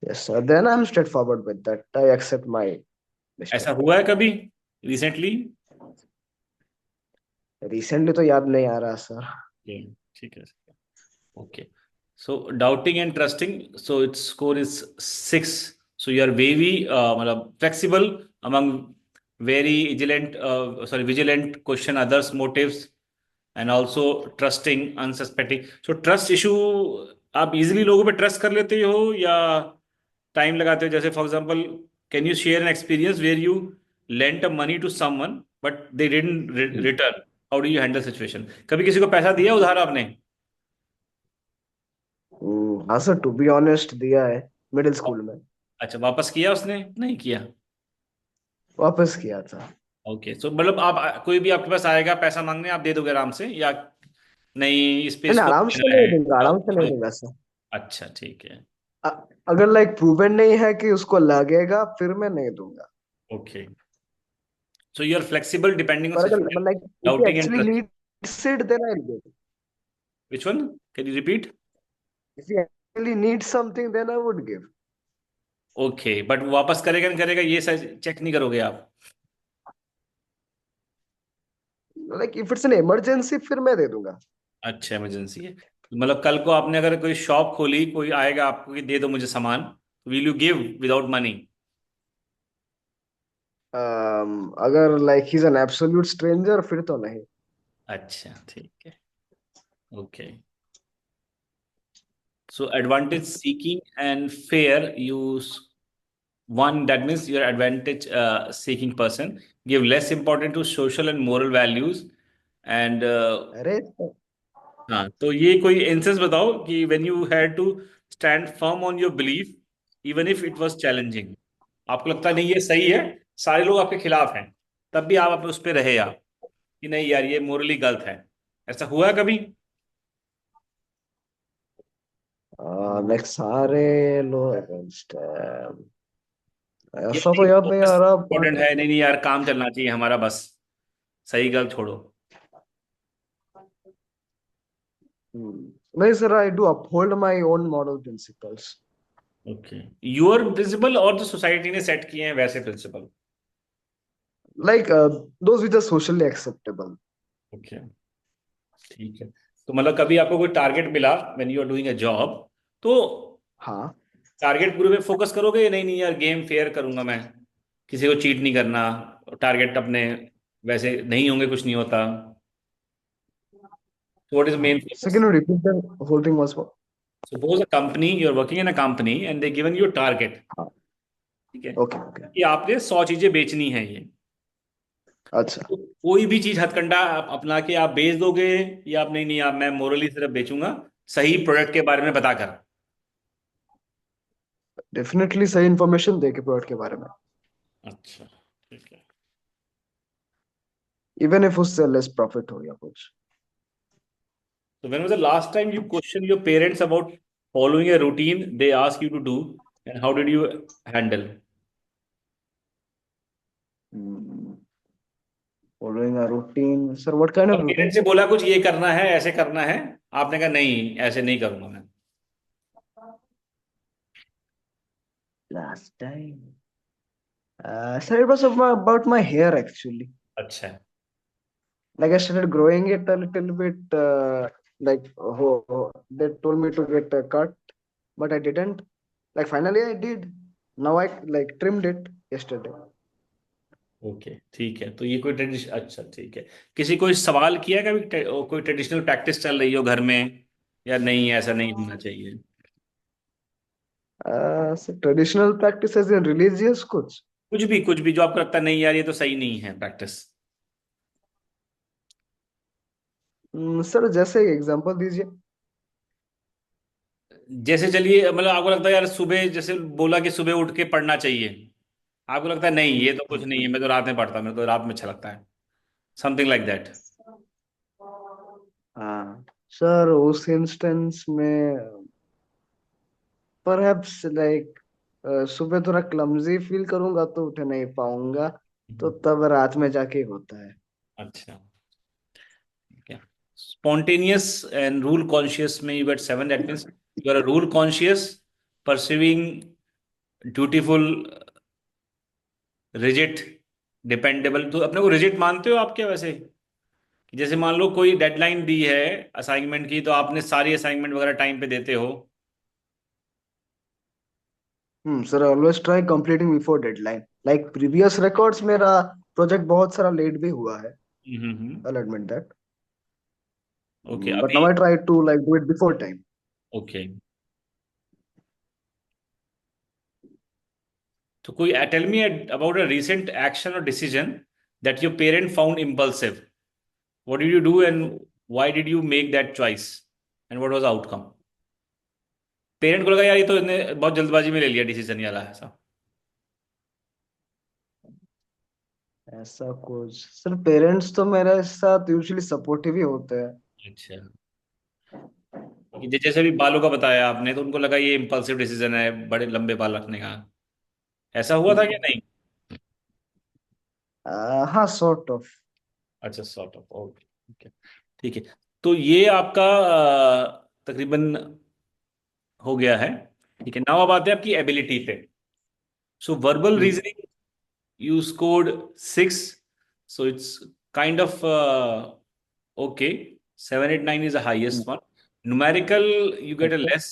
Yes, sir. Then I'm straightforward with that. I accept my ऐसा mistake. हुआ है कभी रिसेंटली? Recently तो याद नहीं आ रहा सर. ठीक है okay so doubting and trusting so its score is 6 so you are very मतलब flexible among very vigilant question others motives and also trusting unsuspecting so trust issue आप इजिली लोगों पे ट्रस्ट कर लेते हो या टाइम लगाते हो? जैसे for example can you share an experience where you lent a money to someone but they didn't return, how do you handle situation? कभी किसी को पैसा दिया उधार आपने? हाँ सर, टू बी ऑनेस्ट दिया है मिडिल स्कूल में. अच्छा वापस किया उसने नहीं किया? वापस किया था. ओके सो मतलब आप कोई भी आपके पास आएगा पैसा मांगने आप दे दोगे आराम से, या नहीं इस पे मैंने स्कोप आराम से देना नहीं है? दूंगा, आराम से नहीं दूंगा सर. अच्छा ठीक है अ- अगर लाइक प्रूवन नहीं है कि उसको लगेगा फिर मैं नहीं दूंगा. Okay so you are flexible depending on पर सिचुएशन, अगर like if he doubting and actually trust. Needs it then I will give. Which one can you repeat? If he actually needs something then I would give. Okay but वापस करेगा नहीं करेगा ये check नहीं करोगे आप? Like if it's an emergency फिर मैं दे दूंगा. अच्छा इमरजेंसी है मतलब कल को आपने अगर कोई शॉप खोली, कोई आएगा आपको कि दे दो मुझे सामान, will you give without money? अगर like he is an absolute stranger फिर तो नहीं. अच्छा ठीक है okay so advantage seeking and fair use one, that means you're advantage seeking person, give less importance to social and moral values and अरे हाँ तो ये कोई इंस्टेंस बताओ कि when you had to stand firm on your belief even if it was challenging, आपको लगता नहीं ये सही है, सारे लोग आपके खिलाफ हैं, तब भी आप उस पर रहे आप कि नहीं यार ये मोरली गलत है, ऐसा हुआ है कभी? लाइक सारे लोग अगेंस्ट है. ये ऐसा तो याद नहीं आ रहा इंपॉर्टेंट बट है, नहीं नहीं यार काम चलना चाहिए हमारा बस, सही गलत छोड़ो? नहीं sir, I do uphold my own moral principles. Okay your principle और जो सोसाइटी ने सेट किए हैं वैसे principle? Like those which are socially acceptable. Okay ठीक है तो मतलब कभी आपको कोई टारगेट मिला when you are doing a job, तो हाँ. टारगेट पूरे पे फोकस करोगे या नहीं नहीं यार गेम फेयर करूंगा मैं, किसी को चीट नहीं करना, टारगेट अपने वैसे नहीं होंगे कुछ नहीं होता, so what is main So focus? can you repeat the whole thing once more? Suppose a company, you're working in a company and they given you a target, हाँ. ठीक है ओके ओके. कि आपने 100 चीजें बेचनी है ये, अच्छा. तो कोई भी चीज हथकंडा आप अपना के आप बेच दोगे, या आप नहीं नहीं आप मैं मोरली सिर्फ बेचूंगा सही प्रोडक्ट के बारे में बताकर? डेफिनेटली सही इंफॉर्मेशन दे के प्रोडक्ट के बारे में. अच्छा ठीक है इवन इफ उससे लेस प्रॉफिट हो या कुछ. so when was the last time you questioned your parents about following a routine they ask you to do, and how did you handle? Following a routine sir, what kind of routine parents से sir? बोला कुछ ये करना है ऐसे करना है, आपने कहा नहीं ऐसे नहीं करूंगा मैं? Last time sir, it was about my hair actually. अच्छा Like I started growing it a little bit. Like they told me to get a cut, but I didn't. Like finally I did. Now I like trimmed it yesterday. Okay ठीक है तो ये कोई tradition, अच्छा ठीक है किसी कोई सवाल किया कभी कोई ट्रेडिशनल प्रैक्टिस चल रही हो घर में, या नहीं ऐसा नहीं होना चाहिए? So traditional practices in religious कुछ. कुछ भी जो आपको लगता है नहीं यार ये तो सही नहीं है प्रैक्टिस? सर जैसे एग्जांपल दीजिए. जैसे चलिए मतलब आपको लगता है यार सुबह जैसे बोला कि सुबह उठ के पढ़ना चाहिए, आपको लगता है नहीं ये तो कुछ नहीं है, मैं तो रात में पढ़ता हूं, मेरे को रात में अच्छा लगता है, समथिंग लाइक दैट। हाँ सर, उस इंस्टेंस में परहैप्स लाइक सुबह थोड़ा क्लमजी फील करूंगा तो उठ नहीं पाऊंगा, तो तब रात में जाके होता है। अच्छा, spontaneous and rule conscious में you get 7, that means you are a rule conscious, perceiving, dutiful, rigid, dependable। तो अपने को rigid मानते हो आप क्या वैसे? कि जैसे मान लो कोई डेडलाइन दी है असाइनमेंट की, तो आपने सारी असाइनमेंट वगैरह टाइम पे देते हो? Sir always try completing before deadline, like previous records मेरा प्रोजेक्ट बहुत सारा लेट भी हुआ है, I admit that, okay, but अभी now I try to like do it before time. Okay. तो कोई tell me about a recent action or decision that your parent found impulsive. What did you do and why did you make that choice and what was the outcome? Parent को लगा यार ये तो इसने बहुत जल्दबाजी में ले लिया डिसीजन ये वाला, ऐसा? ऐसा कुछ सर, पेरेंट्स तो मेरे साथ यूजुअली सपोर्टिव ही होते हैं। अच्छा, कि जैसे भी बालों का बताया आपने, तो उनको लगा ये इम्पल्सिव डिसीजन है बड़े लंबे बाल रखने का, ऐसा हुआ था कि नहीं? हाँ सॉर्ट ऑफ। अच्छा, सॉर्ट ऑफ, ओके, ठीक है। तो ये आपका तकरीबन हो गया है। ठीक है, नाउ अब आते हैं आपकी एबिलिटी पे। सो verbal reasoning you scored 6, so it's kind of okay. 7, 8, 9 is the highest one. Numerical, you get a less,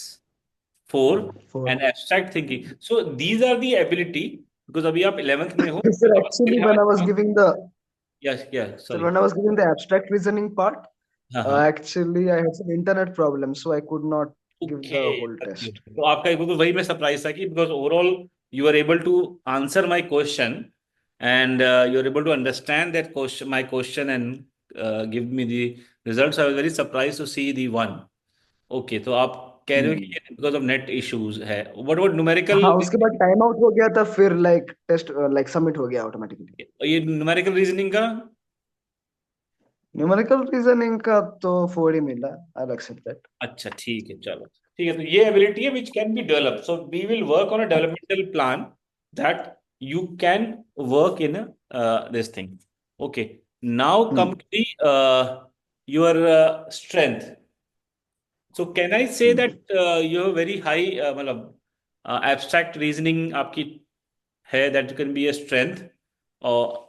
4, four. and abstract thinking. So these are the ability, because अभी आप 11th में हो, sir तो आप actually still have when a I was chance. Giving the Yeah, sir sorry. When I was giving the abstract reasoning part, हाँ हाँ, actually I had some internet problems, so I could not give okay. the whole test. तो आपका एक तो वही मैं surprise था कि because overall you are able to answer my question and you are able to understand that question, my question, and give me the results. I was very surprise to see the one. Okay, तो आप कह रहे हो कि हम्म। ये because of net issues है। What about numerical? हाँ उसके बाद टाइम आउट हो गया था, फिर लाइक टेस्ट लाइक सबमिट हो गया ऑटोमेटिकली। ये न्यूमेरिकल रीजनिंग का? न्यूमेरिकल रीजनिंग का तो 4 ही मिला, आई एक्सेप्ट दैट। अच्छा, ठीक है, चलो ठीक है। तो ये एबिलिटी है which can be develop, so we will work on a developmental plan that you can work in this thing. Okay, now come hmm. To the your strength. So can I say hmm. That you have very high, मतलब abstract reasoning आपकी है, that can be a strength? और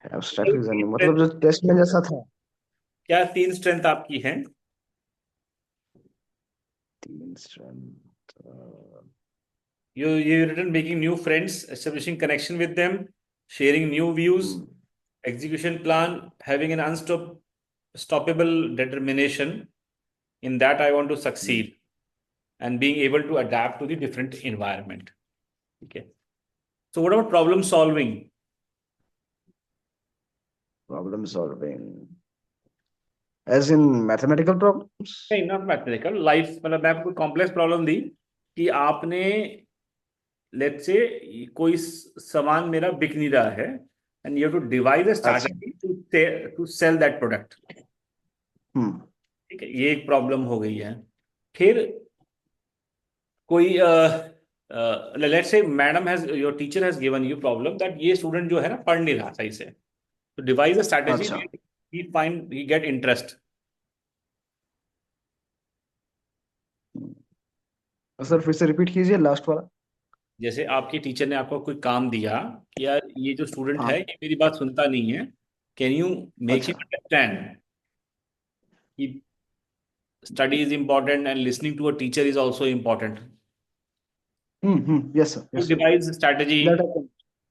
abstract reasoning मतलब जो test में जैसा था। क्या 3 स्ट्रेंथ आपकी हैं? 3 strength. You've written making new friends, establishing connection with them, sharing new views, execution plan, having an unstoppable determination in that I want to succeed, and being able to adapt to the different environment. Okay. So what about problem solving? Problem solving as in mathematical problems. नहीं, not mathematical, life, मतलब मैं आपको complex problem दी कि आपने, let's say कोई सामान मेरा बिक नहीं रहा है, and you have to devise a अच्छा। Strategy to sell that product. Hmm. ठीक है, ये एक प्रॉब्लम हो गई है। फिर कोई let's say madam has, your teacher has given you problem that ये स्टूडेंट जो है ना पढ़ नहीं रहा सही से, तो डिवाइस अ स्ट्रैटेजी अच्छा ही फाइंड ही गेट इंटरेस्ट। सर फिर से रिपीट कीजिए लास्ट वाला। जैसे आपकी टीचर ने आपको कोई काम दिया कि यार ये जो स्टूडेंट हाँ। है ये मेरी बात सुनता नहीं है, कैन यू मेक अच्छा। हिम अंडरस्टैंड कि study is important and listening to a teacher is also important. Yes sir, to yes sir, devise strategy. That I can.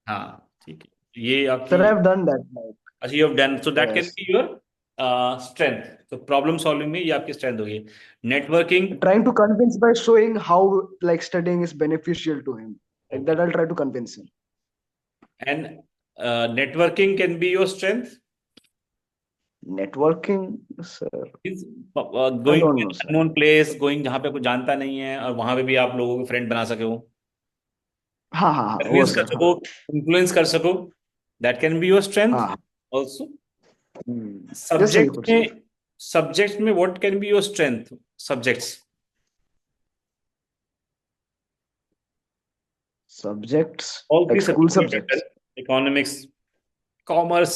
हाँ, ठीक है, ये सर आपकी। I have done that like. अच्छा, you have done, so that can yes. Be your strength. तो problem solving में ये आपकी स्ट्रेंथ होगी। Networking. Trying to convince by showing how like studying is beneficial to him, like okay, that I'll try to convince him. And networking can be your strength. Networking, sir, I going don't to know, sir. Unknown place, going जहाँ पे कुछ जानता नहीं है और वहां पे भी आप लोगों के फ्रेंड बना सके हो, हाँ हाँ हाँ, वो कन्विंस कर सर, सको, हाँ इन्फ्लुएंस कर सको, that can be your strength हाँ। ऑल्सो। जैसे कि सब्जेक्ट कुछ में, सब्जेक्ट में what can be your strength, subjects, subjects, all three like school subject, subjects. Economics, commerce,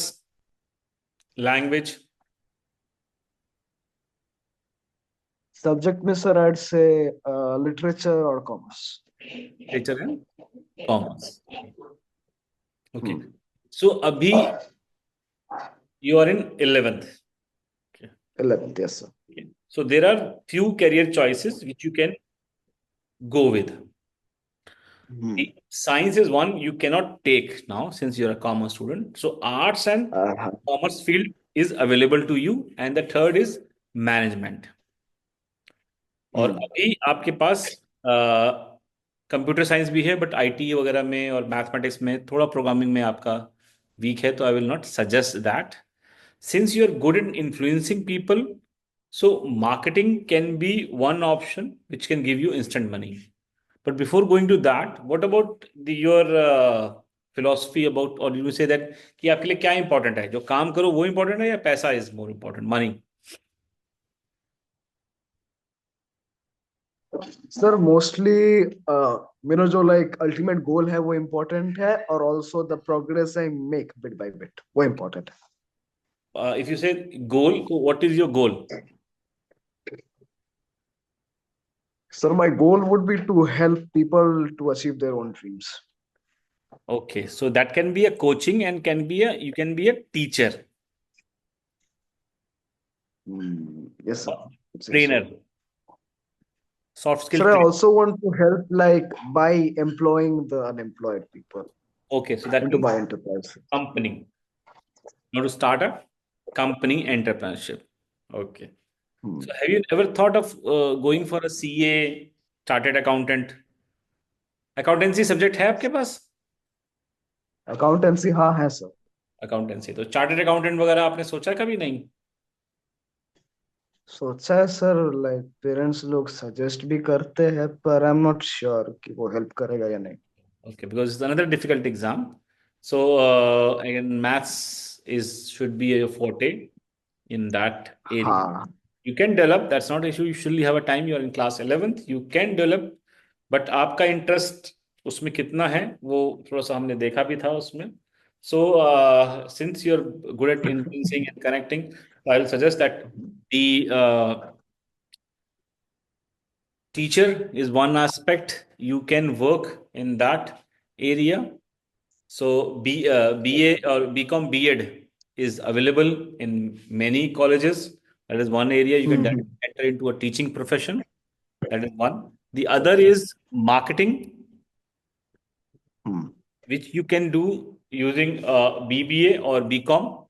language. Subject में सर आई से लिटरेचर और commerce. Literature and commerce, okay. Hmm. So अभी you are in 11th, 11th, yes sir. so there are few career choices which you can go with. Hmm. Science is one you cannot take now since you're a commerce student. So arts and Uh, commerce field is available to you. And the third is management. और hmm. अभी आपके पास computer science भी है, but IT वगैरह में और mathematics में थोड़ा प्रोग्रामिंग में आपका वीक है, तो I will not suggest that. Since you're good in influencing people, so marketing can be one option which can give you instant money. But before going to that, what about your philosophy about, or you say that कि आपके लिए क्या important है, जो काम करो वो important है या पैसा is more important, money? Sir mostly मेरा जो लाइक अल्टीमेट गोल है वो इम्पोर्टेंट है, और also the progress I make bit by bit वो इम्पोर्टेंट है। If you say goal, so what is your goal? Sir my goal would be to help people to achieve their own dreams. Okay, so that can be a coaching and can be a, you can be a teacher, yes sir, trainer, soft skill sir, I trainer. also want to help like by employing the unemployed people Okay, so that into means my enterprise. company. Now to start a company entrepreneurship. Okay. Hmm. So have you ever thought of going for a CA, chartered accountant? Accountancy subject है आपके पास? Accountancy हाँ है sir. Accountancy, तो chartered accountant वगैरह आपने सोचा कभी नहीं? सोचा है सर, लाइक पेरेंट्स लोग सजेस्ट भी करते हैं, पर आई एम नॉट श्योर कि वो हेल्प करेगा या नहीं। Okay, because it's another difficult exam. So again, maths is should be a forte in that area. हाँ। You can develop, that's not an issue. You surely have a time. You are in class 11th. You can develop, but आपका interest उसमें कितना है वो थोड़ा सा हमने देखा भी था उसमें. So since you're good at influencing and connecting, I will suggest that the teacher is one aspect. You can work in that area. So BA or BCom BEd is available in many colleges. That is one area you can hmm enter into a teaching profession. That is one. The other is marketing, hmm. which you can do using BBA or BCom.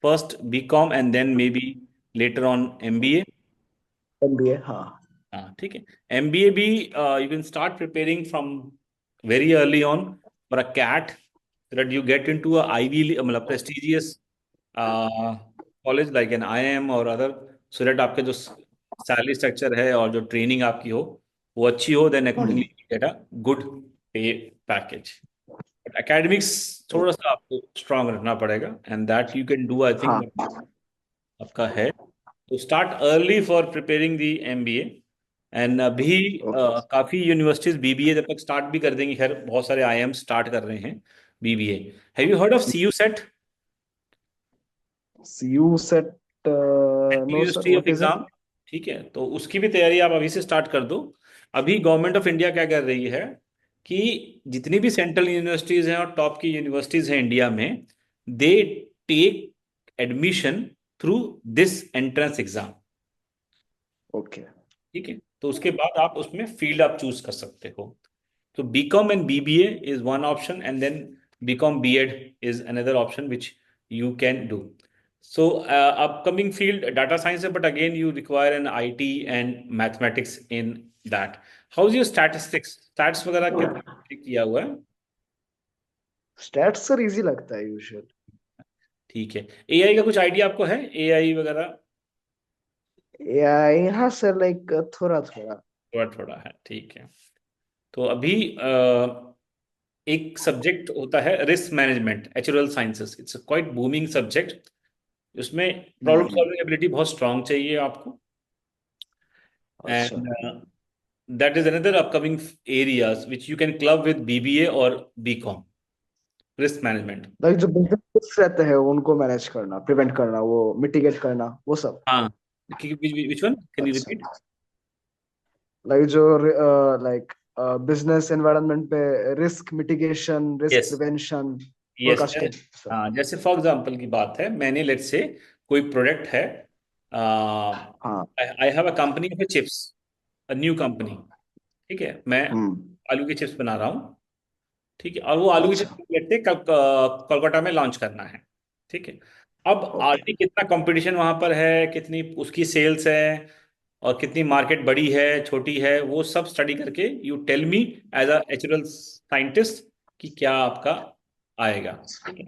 First BCom and then maybe later on MBA. MBA हाँ। हाँ ठीक है. MBA भी you can start preparing from very early on for a CAT so that you get into a Ivy मतलब prestigious college like an IIM or other, so that आपके जो salary structure है और जो ट्रेनिंग आपकी हो वो अच्छी हो, then accordingly you get a good pay package. But academics थोड़ा सा आपको strong रखना पड़ेगा, and that you can do I think हाँ। आपका है. तो start early for preparing the MBA. And अभी ओके। काफी यूनिवर्सिटीज बीबीए जब तक स्टार्ट भी कर देंगी, खैर बहुत सारे आईएम स्टार्ट कर रहे हैं BBA. Have you heard of CU set, CU set, no sir, university of what is it? Exam? ठीक है, तो उसकी भी तैयारी आप अभी से स्टार्ट कर दो. अभी गवर्नमेंट ऑफ इंडिया क्या कर रही है कि जितनी भी सेंट्रल यूनिवर्सिटीज हैं और टॉप की यूनिवर्सिटीज हैं इंडिया में, they take admission through this entrance exam. Okay. ठीक है, तो उसके बाद आप उसमें फील्ड आप चूज कर सकते हो. तो BCom and BBA is one option, and then BCom BEd is another option which you can do. So upcoming field data science है, but again you require an IT and mathematics in that. How is your statistics, stats वगैरह किया हुआ है? Stats sir easy लगता है usual. ठीक है। AI का कुछ आइडिया आपको है, एआई वगैरह? या यहाँ सर लाइक थोड़ा थोड़ा। थोड़ा थोड़ा है, ठीक है। तो अभी एक सब्जेक्ट होता है रिस्क मैनेजमेंट, एचुरल sciences, it's quite booming subject. उसमें प्रॉब्लम हम्म। सॉल्विंग एबिलिटी बहुत स्ट्रांग चाहिए आपको। अच्छा। And that is another upcoming areas which you can club with BBA और बीकॉम, रिस्क मैनेजमेंट। लाइक जो बिजनेस रहते हैं उनको मैनेज करना, प्रिवेंट करना, वो मिटिगेट करना, वो सब। हाँ, विच वन कैन यू अच्छा। रिपीट? लाइक जो लाइक बिजनेस एनवायरनमेंट पे risk mitigation, risk yes, prevention, yes. Forecasting सब। हाँ, जैसे फॉर एग्जांपल की बात है, मैंने लेट्स से कोई प्रोडक्ट है, हाँ। I have a company of chips, a new company. ठीक है, मैं हम्म। आलू के चिप्स बना रहा हूँ। ठीक है, और वो आलू की अच्छा। चिप्स लेते कोलकाता में लॉन्च करना है। ठीक है। अब ओके। आलरेडी कितना कंपटीशन वहां पर है, कितनी उसकी सेल्स है, और कितनी मार्केट बड़ी है छोटी है, वो सब स्टडी करके you tell me as a एचुरल साइंटिस्ट कि क्या आपका आएगा। ठीक है।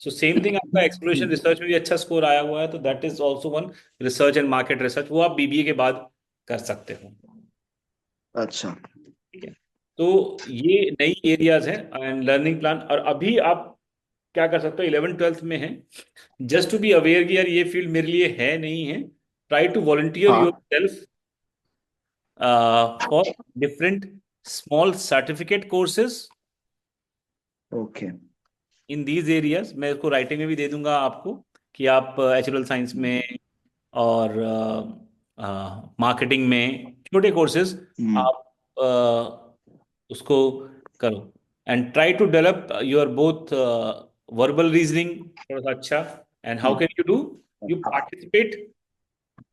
सो सेम थिंग, आपका एक्सप्लोरेशन रिसर्च में भी अच्छा स्कोर आया हुआ है, तो that is also one, research and market research, वो आप बीबीए के बाद कर सकते हो। अच्छा। ठीक है। तो ये नई एरियाज हैं एंड लर्निंग प्लान। और अभी आप क्या कर सकते हो, 11th 12th में है, जस्ट टू बी अवेयर कि यार ये फील्ड मेरे लिए है नहीं है, ट्राई टू वॉलंटियर योर हाँ। Self for different small certificate courses okay. In these areas. मैं इसको राइटिंग में भी दे दूंगा आपको कि आप एचुरल साइंस में और मार्केटिंग में छोटे कोर्सेज हम्म। आप उसको करो। And try to develop your both verbal reasoning थोड़ा सा अच्छा। And how can you do, you participate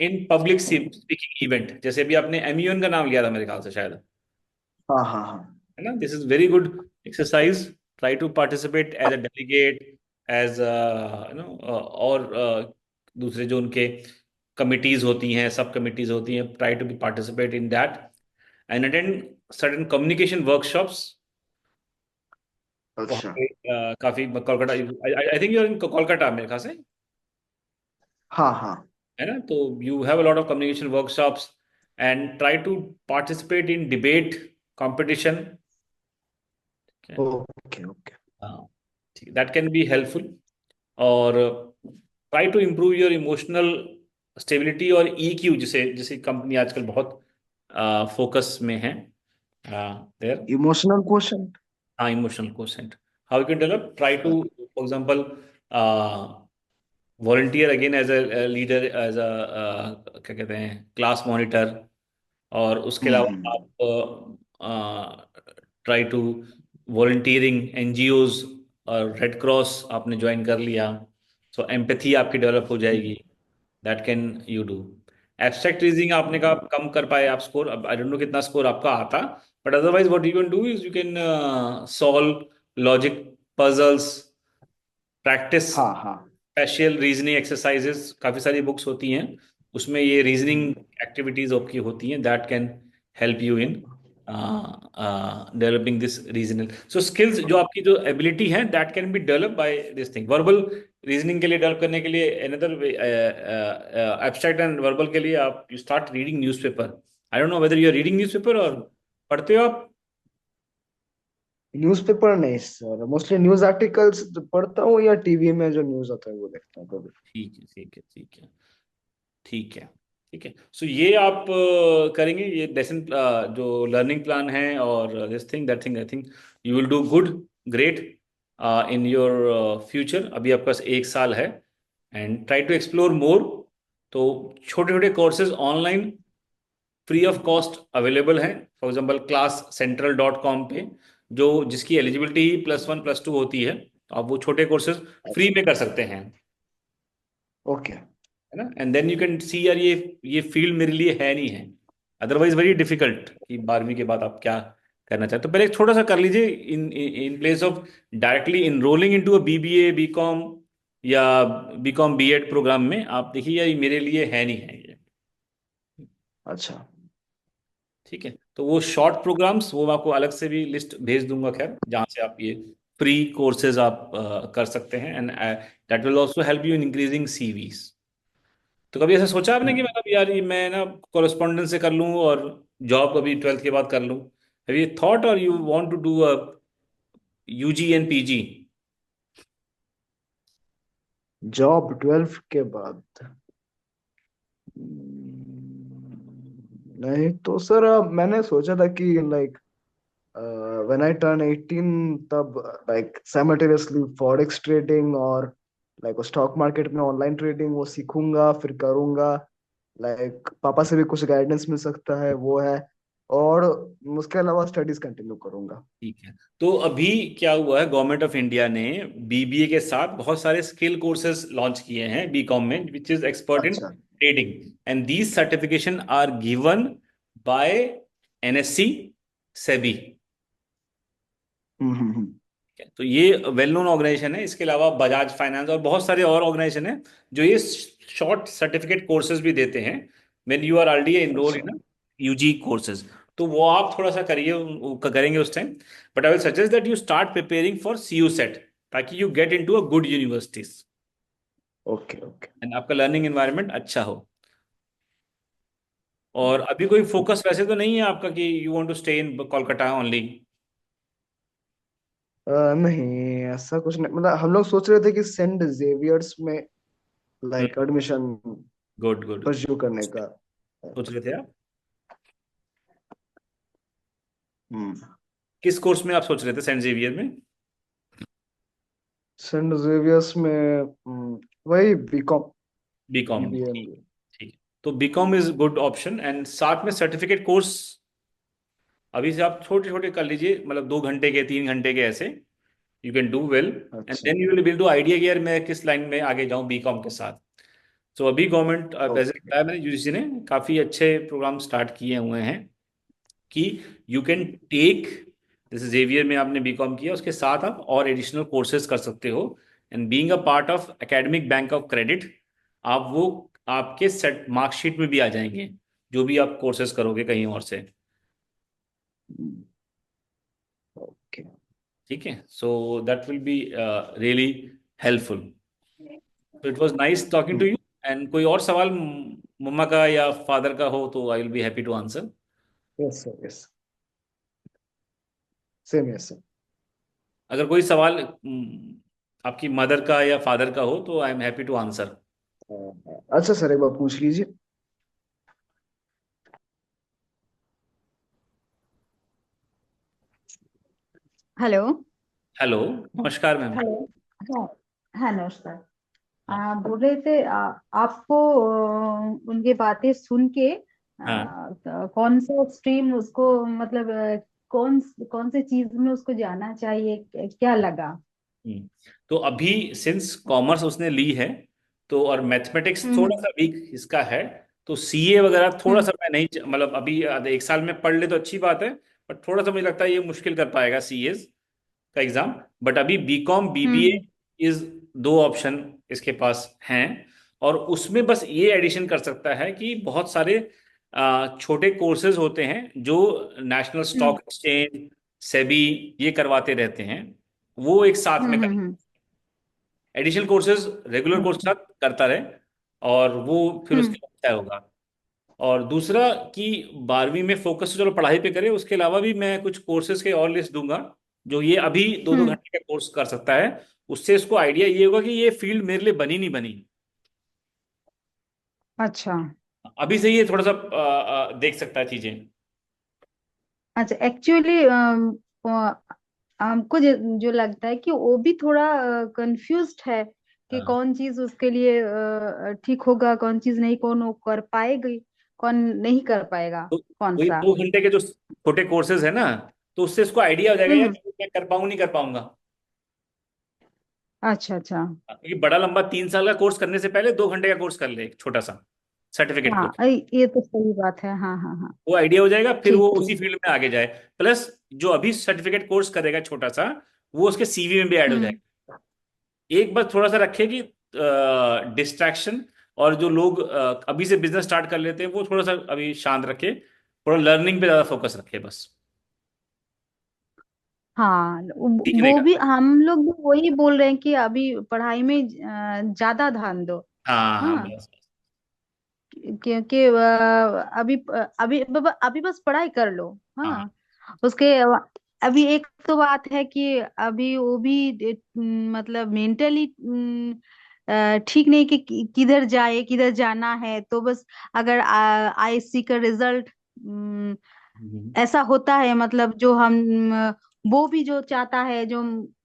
in public speaking event, जैसे अभी आपने एमयूएन का नाम लिया था मेरे ख्याल से शायद, हाँ हाँ हाँ। है ना? This is very good exercise. Try to participate as a delegate, as और दूसरे जो उनके कमिटीज होती हैं, सब कमिटीज होती हैं, try to be participate in that and attend certain communication workshops वहाँ अच्छा। पे। काफी Kolkata, I think you are in Kolkata मेरे ख्याल से, हाँ हाँ। है ना? तो you have a lot of communication workshops and try to participate in debate competition. Okay okay. हाँ, ठीक, दैट कैन बी हेल्पफुल। और try to improve your emotional stability और ईक्यू, जिसे जिसे कंपनी आजकल बहुत फोकस में है देयर। Emotional question. हाँ, emotional quotient, how you can develop, try to for example volunteer again as a leader, as a क्या कहते हैं, क्लास मॉनिटर। और उसके अलावा हम्म। आप ट्राई टू वॉलंटियरिंग एनजीओज, और रेड क्रॉस आपने ज्वाइन कर लिया, सो एम्पैथी आपकी डेवलप हो जाएगी। That can you do. Abstract reasoning आपने कहा कम कर पाए आप स्कोर, अब आई डोंट नो कितना स्कोर आपका आता, but otherwise what you can do is you can solve logic puzzles, practice हाँ हाँ। स्पेशल रीजनिंग एक्सरसाइजेस, काफ़ी सारी बुक्स होती हैं, उसमें ये रीजनिंग एक्टिविटीज आपकी होती हैं, that can help you in developing this reasoning. So skills, जो आपकी जो एबिलिटी है, that can be develop by this thing. Verbal reasoning के लिए डेवलप करने के लिए अनदर एब्स्ट्रैक्ट एंड वर्बल के लिए आप you start reading newspaper. I don't know whether you are reading newspaper, और पढ़ते हो आप? न्यूज़पेपर नहीं सर, मोस्टली न्यूज़ आर्टिकल्स पढ़ता हूँ या टीवी में जो न्यूज़ आता है वो देखता हूँ कभी। ठीक है, ठीक है, ठीक है, ठीक है, ठीक है। सो ये आप करेंगे ये लेसन, जो लर्निंग प्लान है और this thing that thing, I think you will do good, great in your future. अभी आपके पास 1 साल है and try to explore more. तो छोटे छोटे courses online free of cost available हैं, फॉर एग्जांपल classcentral.com पे, जो जिसकी एलिजिबिलिटी +1 +2 होती है, तो आप वो छोटे कोर्सेज फ्री अच्छा। में कर सकते हैं, ओके। है ना? And then you can see यार ये फील्ड मेरे लिए है नहीं है, अदरवाइज वेरी डिफिकल्ट कि 12वीं के बाद आप क्या करना चाहते हो। तो पहले एक छोटा सा कर लीजिए, in in place of directly enrolling into a BBA BCom या बीकॉम बीएड प्रोग्राम में, आप देखिए यार ये मेरे लिए है नहीं है ये। अच्छा। ठीक है, तो वो शॉर्ट प्रोग्राम्स वो मैं आपको अलग से भी लिस्ट भेज दूंगा, खैर, जहाँ से आप ये फ्री कोर्सेज आप कर सकते हैं, and that will also help you in increasing CVs. तो कभी ऐसा सोचा आपने कि मतलब यार ये मैं ना कॉरेस्पॉन्डेंस से कर लूँ और जॉब अभी 12th के बाद कर लूँ? हैव यू थॉट और you want to do a UG and PG? Job 12 के बाद? नहीं तो सर, मैंने सोचा था कि लाइक व्हेन आई टर्न 18 तब लाइक साइमल्टेनियसली फॉरेक्स ट्रेडिंग और लाइक स्टॉक मार्केट में ऑनलाइन ट्रेडिंग वो सीखूंगा, फिर करूंगा। लाइक पापा से भी कुछ गाइडेंस मिल सकता है, वो है। और उसके अलावा स्टडीज कंटिन्यू करूंगा। ठीक है। तो अभी क्या हुआ है, गवर्नमेंट ऑफ इंडिया ने बीबीए के साथ बहुत सारे स्किल कोर्सेज लॉन्च किए हैं बीकॉम में, विच इज एक्सपर्ट इन अच्छा। Trading, and these certification are given by NSC, SEBI. Hmm. तो ये वेल नोन ऑर्गेनाइजेशन है। इसके अलावा बजाज फाइनेंस और बहुत सारे और ऑर्गेनाइजेशन हैं जो ये शॉर्ट सर्टिफिकेट कोर्सेज भी देते हैं when you are already enrol अच्छा। In UG courses. तो वो आप थोड़ा सा करिए, करेंगे उस time. But I will suggest that you start preparing for CU CET, ताकि you get into a good universities okay okay. And आपका लर्निंग एनवायरनमेंट अच्छा हो। और अभी कोई फोकस वैसे तो नहीं है आपका कि you want to stay in Kolkata only? नहीं, ऐसा कुछ नहीं। मतलब हम लोग सोच रहे थे कि सेंट जेवियर्स में like admission good good. Pursue करने का। सोच रहे थे आप हम्म। किस कोर्स में आप सोच रहे थे सेंट जेवियर में? सेंट जेवियर्स में वही बीकॉम, बीकॉम में? बीबीए। ठीक ठीक है। तो BCom is good option, and साथ में सर्टिफिकेट कोर्स अभी से आप छोटे छोटे कर लीजिए, मतलब 2 घंटे के, 3 घंटे के ऐसे। You can do well, and अच्छा। Then you will build idea कि यार मैं किस लाइन में आगे जाऊं बीकॉम के साथ। सो अभी गवर्नमेंट, जैसे ओके। बताया मैंने, यूजीसी ने काफ़ी अच्छे प्रोग्राम स्टार्ट किए हुए हैं कि यू कैन टेक, जैसे जेवियर में आपने बीकॉम किया उसके साथ आप और एडिशनल कोर्सेज कर सकते हो, and being a part of academic bank of credit, आप वो आपके सेट मार्कशीट में भी आ जाएंगे जो भी आप कोर्सेज करोगे कहीं और से। ओके। ठीक है, so that will be really helpful. तो it was nice talking to you. And कोई और सवाल मम्मा का या फादर का हो तो I will be happy to answer. Yes sir, yes. Same, yes sir. अगर कोई सवाल आपकी मदर का या फादर का हो तो I am happy to answer. अच्छा सर, एक बार पूछ लीजिए। हेलो। हेलो, नमस्कार मैम। हेलो। हाँ। हाँ, नमस्कार। हाँ बोल रहे थे आपको उनके बातें सुन के हाँ। कौन सा स्ट्रीम उसको मतलब कौन कौन से चीज में उसको जाना चाहिए, क्या लगा? हम्म। तो अभी सिंस कॉमर्स उसने ली है, तो और मैथमेटिक्स थोड़ा हम्म। सा वीक इसका है, तो सीए वगैरह थोड़ा हम्म। सा मैं नहीं, मतलब अभी 1 साल में पढ़ ले तो अच्छी बात है, बट थोड़ा सा मुझे लगता है ये मुश्किल कर पाएगा सीए का एग्जाम। बट अभी बीकॉम बीबीए हम्म। इज दो ऑप्शन इसके पास हैं। और उसमें बस ये एडिशन कर सकता है कि बहुत सारे छोटे कोर्सेज होते हैं जो नेशनल हम्म। स्टॉक एक्सचेंज, सेबी ये करवाते रहते हैं, वो एक साथ में हम्म। कर, हम्म। एडिशनल कोर्सेज रेगुलर कोर्स के अच्छा। साथ करता रहे, और वो फिर हम्म। उसके बाद तय होगा। और दूसरा कि 12वीं में फोकस तो चलो पढ़ाई पे करे, उसके अलावा भी मैं कुछ कोर्सेज के और लिस्ट दूंगा जो ये अभी 2-2 घंटे का कोर्स कर सकता है। उससे इसको आइडिया ये होगा कि ये फील्ड मेरे लिए बनी नहीं बनी। अच्छा। अभी से ये थोड़ा सा देख सकता है चीजें। अच्छा, एक्चुअली हमको जो लगता है कि वो भी थोड़ा कंफ्यूज्ड है कि हाँ। कौन चीज उसके लिए ठीक होगा, कौन चीज नहीं, कौन वो कर पाएगी, कौन नहीं कर पाएगा, तो कौन वही सा। 2 घंटे के जो छोटे कोर्सेज है ना, तो उससे इसको आइडिया हो जाएगा यार हम्म। कि मैं कर पाऊँ नहीं कर पाऊंगा। अच्छा अच्छा। क्योंकि बड़ा लंबा 3 साल का कोर्स करने से पहले 2 घंटे का कोर्स कर ले, एक छोटा सा सर्टिफिकेट हाँ, कोर्स। ये तो सही बात है। हाँ हाँ हाँ। वो आइडिया हो जाएगा, फिर वो ठीक उसी ठीक। फील्ड में आगे जाए। प्लस जो अभी सर्टिफिकेट कोर्स करेगा छोटा सा, वो उसके सीवी में भी ऐड हो हम्म। जाएगा। एक बात थोड़ा सा रखे कि डिस्ट्रैक्शन और जो लोग अभी से बिजनेस स्टार्ट कर लेते हैं वो थोड़ा सा अभी शांत रखे, थोड़ा लर्निंग पे ज्यादा फोकस रखे बस। हाँ, सीखने वो का। भी हम लोग भी वही बोल रहे हैं कि अभी पढ़ाई में ज्यादा ध्यान दो। हाँ हाँ, हाँ, बस। क्योंकि अभी अभी अभी बस पढ़ाई कर लो। हाँ हाँ, उसके अभी एक तो बात है कि अभी वो भी मतलब मेंटली ठीक नहीं कि किधर जाए, किधर जाना है। तो बस अगर आईएससी का रिजल्ट हम्म, ऐसा होता है, मतलब जो हम वो भी जो चाहता है, जो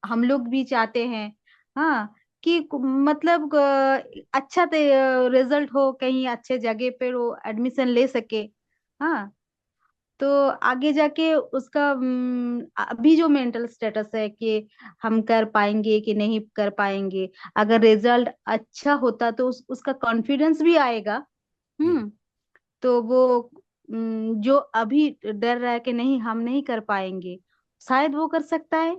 हम लोग भी चाहते हैं। हाँ, कि मतलब अच्छा रिजल्ट हो, कहीं अच्छे जगह पे वो एडमिशन ले सके। हाँ, तो आगे जाके उसका अभी जो मेंटल स्टेटस है कि हम कर पाएंगे कि नहीं कर पाएंगे। अगर रिजल्ट अच्छा होता तो उसका कॉन्फिडेंस भी आएगा। हम्म। हम्म तो वो जो अभी डर रहा है कि नहीं हम नहीं कर पाएंगे, शायद वो कर सकता है।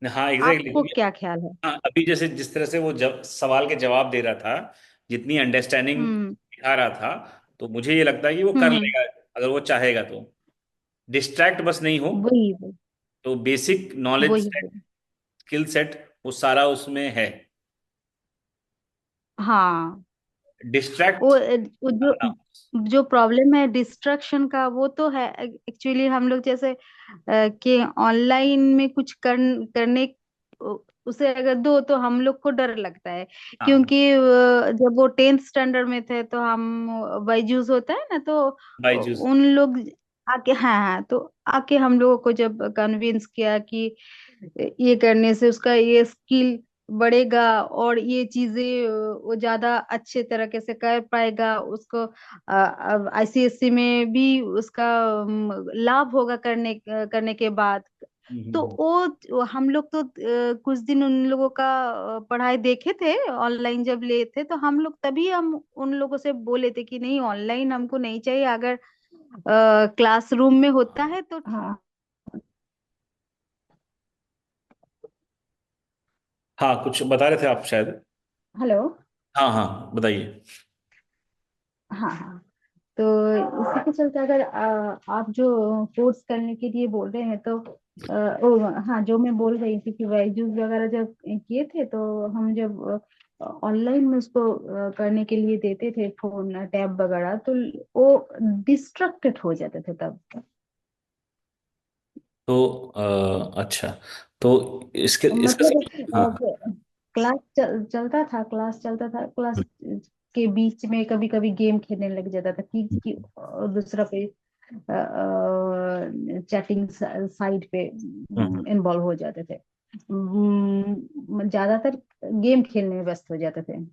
हाँ आपको एग्जैक्टली। क्या ख्याल है? हाँ, अभी जैसे जिस तरह से वो जब सवाल के जवाब दे रहा था, जितनी अंडरस्टैंडिंग हम्म दिखा रहा था, तो मुझे ये लगता है कि वो कर हम्म लेगा अगर वो चाहेगा तो। डिस्ट्रैक्ट बस नहीं हो, वही तो बेसिक नॉलेज वही सेट, वही। स्किल सेट, वो सारा उसमें है। हाँ, डिस्ट्रैक्ट वो जो करना। जो प्रॉब्लम है डिस्ट्रक्शन का, वो तो है। एक्चुअली हम लोग जैसे कि ऑनलाइन में कुछ करने उसे अगर दो तो हम लोग को डर लगता है। हाँ, क्योंकि जब वो 10th स्टैंडर्ड में थे तो हम बायजूस होता है ना, तो बायजूस। उन लोग आके, हाँ हाँ, तो आके हम लोगों को जब कन्विंस किया कि ये करने से उसका ये स्किल बढ़ेगा और ये चीजें वो ज्यादा अच्छे तरीके से कर पाएगा। उसको आईसीएससी में भी उसका लाभ होगा करने के बाद। तो हम्म। वो हम लोग तो कुछ दिन उन लोगों का पढ़ाई देखे थे ऑनलाइन जब लिए थे, तो हम लोग तभी हम उन लोगों से बोले थे कि नहीं, ऑनलाइन हमको नहीं चाहिए। अगर क्लासरूम में होता है तो हाँ। हाँ, कुछ बता रहे थे आप शायद। हेलो। हाँ हाँ, बताइए। हाँ हाँ, तो इसी के चलते अगर आप जो कोर्स करने के लिए बोल रहे हैं तो हाँ, जो मैं बोल रही थी कि बायजूस वगैरह जब किए थे तो हम जब ऑनलाइन में उसको करने के लिए देते थे फोन टैब वगैरह, तो वो डिस्ट्रक्टेड हो जाते थे तब। तो अच्छा, तो इसके इसका मतलब हाँ। क्लास चलता था, क्लास के बीच में कभी कभी गेम खेलने लग जाता था कि दूसरा कोई चैटिंग साइट पे हम्म इन्वॉल्व हो जाते थे। ज्यादातर गेम खेलने में व्यस्त हो जाते थे।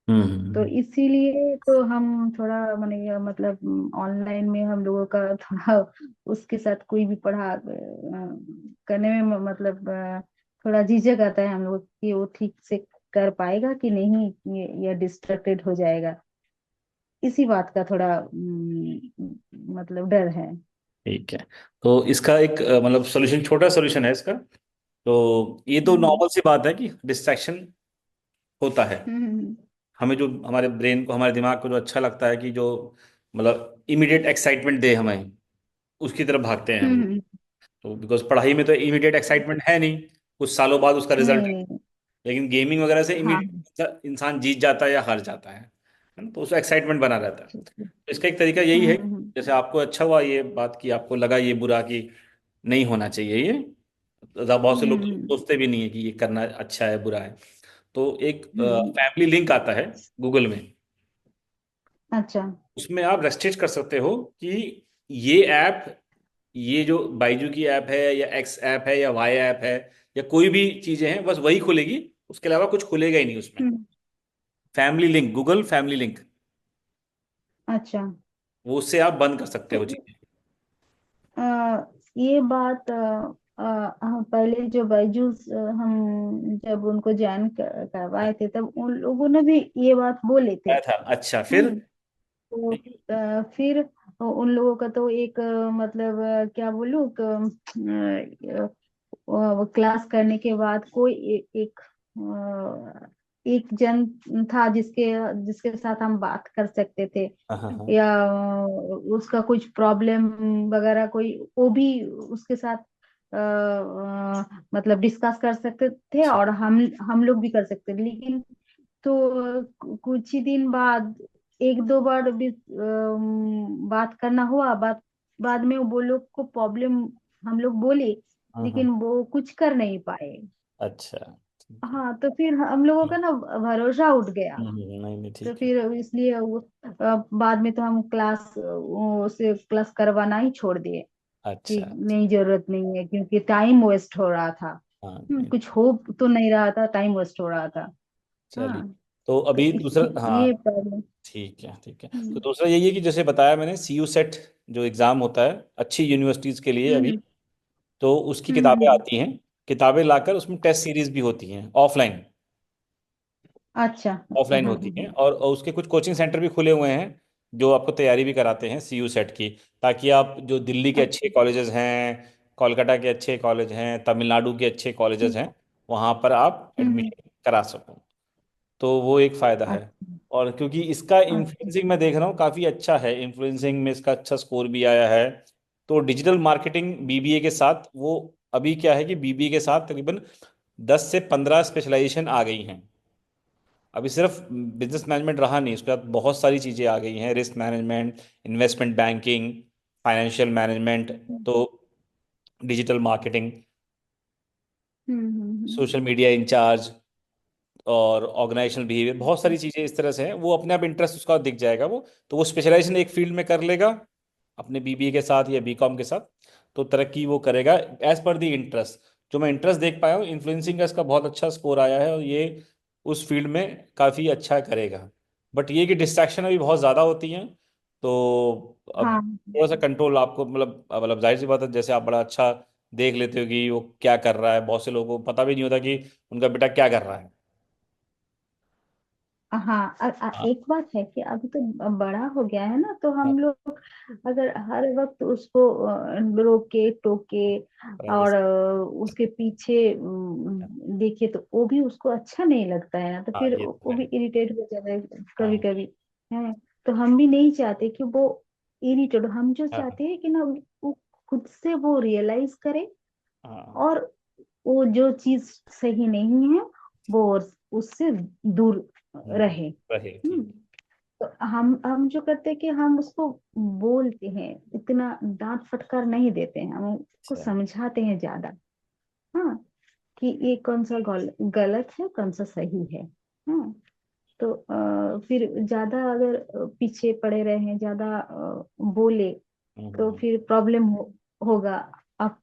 तो हम्म। इसीलिए तो हम थोड़ा माने मतलब ऑनलाइन में हम लोगों का थोड़ा उसके साथ कोई भी करने में मतलब थोड़ा झिझक आता है हम लोग कि वो ठीक से कर पाएगा कि नहीं, ये डिस्ट्रैक्टेड हो जाएगा। इसी बात का थोड़ा मतलब डर है। ठीक है। तो इसका एक मतलब सोल्यूशन, छोटा सोल्यूशन है इसका। तो ये तो हम्म नॉर्मल सी बात है कि डिस्ट्रैक्शन होता है। हम्म हमें जो हमारे ब्रेन को, हमारे दिमाग को जो अच्छा लगता है कि जो मतलब इमीडिएट एक्साइटमेंट दे हमें, उसकी तरफ भागते हैं हम। हम्म। तो बिकॉज पढ़ाई में तो इमीडिएट एक्साइटमेंट है नहीं, कुछ सालों बाद उसका रिजल्ट नहीं है। नहीं। लेकिन गेमिंग वगैरह से हाँ। इमीडिएट इंसान जीत जाता है या हार जाता है ना, तो उसका एक्साइटमेंट बना रहता है। ठीक है। तो इसका एक तरीका यही है, हम्म। जैसे आपको अच्छा हुआ ये बात की, आपको लगा ये बुरा कि नहीं होना चाहिए ये, तो बहुत से लोग तो हम्म सोचते भी नहीं है कि ये करना अच्छा है बुरा है। तो एक हम्म। फैमिली लिंक आता है गूगल में, अच्छा। उसमें आप रेस्ट्रिक्ट कर सकते हो कि ये ऐप, ये जो बाइजू की ऐप है या एक्स ऐप है या वाई ऐप है या कोई भी चीजें हैं, बस वही खुलेगी, उसके अलावा कुछ खुलेगा ही नहीं उसमें। Hmm. Family link, Google family link, अच्छा। वो उससे आप बंद कर सकते तो हो चीजें। अ, ये बात हम पहले जो बायजूस हम जब उनको ज्वाइन करवाए थे तब उन लोगों ने भी ये बात बोले थे। आया था, अच्छा फिर। हम्म तो फिर उन लोगों का तो एक मतलब क्या बोलूं, क्लास करने के बाद कोई एक जन था जिसके जिसके साथ हम बात कर सकते थे, हाँ हाँ हाँ। या उसका कुछ प्रॉब्लम वगैरह कोई, वो भी उसके साथ मतलब डिस्कस कर सकते थे, अच्छा। और हम लोग भी कर सकते थे। लेकिन तो कुछ ही दिन बाद एक दो बार भी बात करना हुआ, बात बाद में वो लोग को प्रॉब्लम हम लोग बोले, हम्म। लेकिन वो कुछ कर नहीं पाए। अच्छा। ठीक है। हाँ, तो फिर हम लोगों का ना भरोसा उठ गया। नहीं नहीं, तो ठीक है। फिर इसलिए वो बाद में तो हम क्लास से क्लास करवाना ही छोड़ दिए कि अच्छा। नहीं, जरूरत नहीं है, क्योंकि टाइम वेस्ट हो रहा था। हाँ नहीं, कुछ हो तो नहीं रहा था, टाइम वेस्ट हो रहा था। चलिए। हाँ, तो तो अभी इस दूसरा, हाँ ये प्रॉब्लम। ठीक है ठीक है। तो हम्म दूसरा यही है कि जैसे बताया मैंने, सीयू सेट जो एग्ज़ाम होता है अच्छी यूनिवर्सिटीज़ के लिए अभी, हम्म तो उसकी हम्म किताबें हम्म, आती हैं। किताबें लाकर उसमें टेस्ट सीरीज भी होती हैं ऑफलाइन। अच्छा, ऑफलाइन होती हैं, और उसके कुछ कोचिंग सेंटर भी खुले हुए हैं जो आपको तैयारी भी कराते हैं सीयू सेट की, ताकि आप जो दिल्ली के अच्छे अच्छा, कॉलेजेस हैं, कोलकाता के अच्छे कॉलेज हैं, तमिलनाडु के अच्छे कॉलेजेस हैं, वहाँ पर आप हम्म, एडमिशन करा सको। तो वो एक फ़ायदा है। अच्छा और क्योंकि इसका अच्छा। इन्फ्लुएंसिंग मैं देख रहा हूँ काफ़ी अच्छा है, इन्फ्लुएंसिंग में इसका अच्छा स्कोर भी आया है। तो डिजिटल मार्केटिंग बीबीए के साथ वो, अभी क्या है कि बीबीए के साथ तकरीबन 10 से 15 स्पेशलाइजेशन आ गई हैं। अभी सिर्फ बिजनेस मैनेजमेंट रहा नहीं, उसके बाद बहुत सारी चीज़ें आ गई हैं, risk management, investment banking, financial management, hmm तो digital marketing, hmm. Social media incharge, और ऑर्गेनाइजेशनल बिहेवियर, बहुत सारी चीज़ें इस तरह से हैं। वो अपने आप इंटरेस्ट उसका दिख जाएगा, वो तो वो स्पेशलाइजेशन एक फील्ड में कर लेगा अपने बीबीए के साथ या बीकॉम के साथ, तो तरक्की वो करेगा एज पर दी इंटरेस्ट। जो मैं इंटरेस्ट देख पाया हूँ, इन्फ्लुएंसिंग का इसका बहुत अच्छा स्कोर आया है, और ये उस फील्ड में काफ़ी अच्छा करेगा। बट ये कि डिस्ट्रैक्शन अभी बहुत ज़्यादा होती हैं, तो अब हाँ थोड़ा सा कंट्रोल आपको, मतलब जाहिर सी बात है, जैसे आप बड़ा अच्छा देख लेते हो कि वो क्या कर रहा है, बहुत से लोगों को पता भी नहीं होता कि उनका बेटा क्या कर रहा है। हाँ। हाँ एक बात है कि अभी तो बड़ा हो गया है ना, तो हाँ, हम लोग अगर हर वक्त उसको रोके टोके और प्राइवेसी। उसके पीछे देखे, तो वो भी उसको अच्छा नहीं लगता है ना, तो हाँ फिर ये तो वो है। भी इरिटेट हो जाता है कभी हाँ कभी। है, तो हम भी नहीं चाहते कि वो इरिटेट, हम जो हाँ चाहते हैं कि ना वो खुद से वो रियलाइज करे, हाँ, और वो जो चीज सही नहीं है वो उससे दूर रहे। रहे हम्म। ठीक। तो हम जो करते हैं कि हम उसको बोलते हैं, इतना डांट फटकार नहीं देते हैं, हम उसको अच्छा। समझाते हैं ज्यादा। हाँ, कि ये कौन सा गलत है, कौन सा सही है। हाँ, तो फिर ज्यादा अगर पीछे पड़े रहे, ज्यादा बोले, तो हम्म। फिर प्रॉब्लम होगा। आप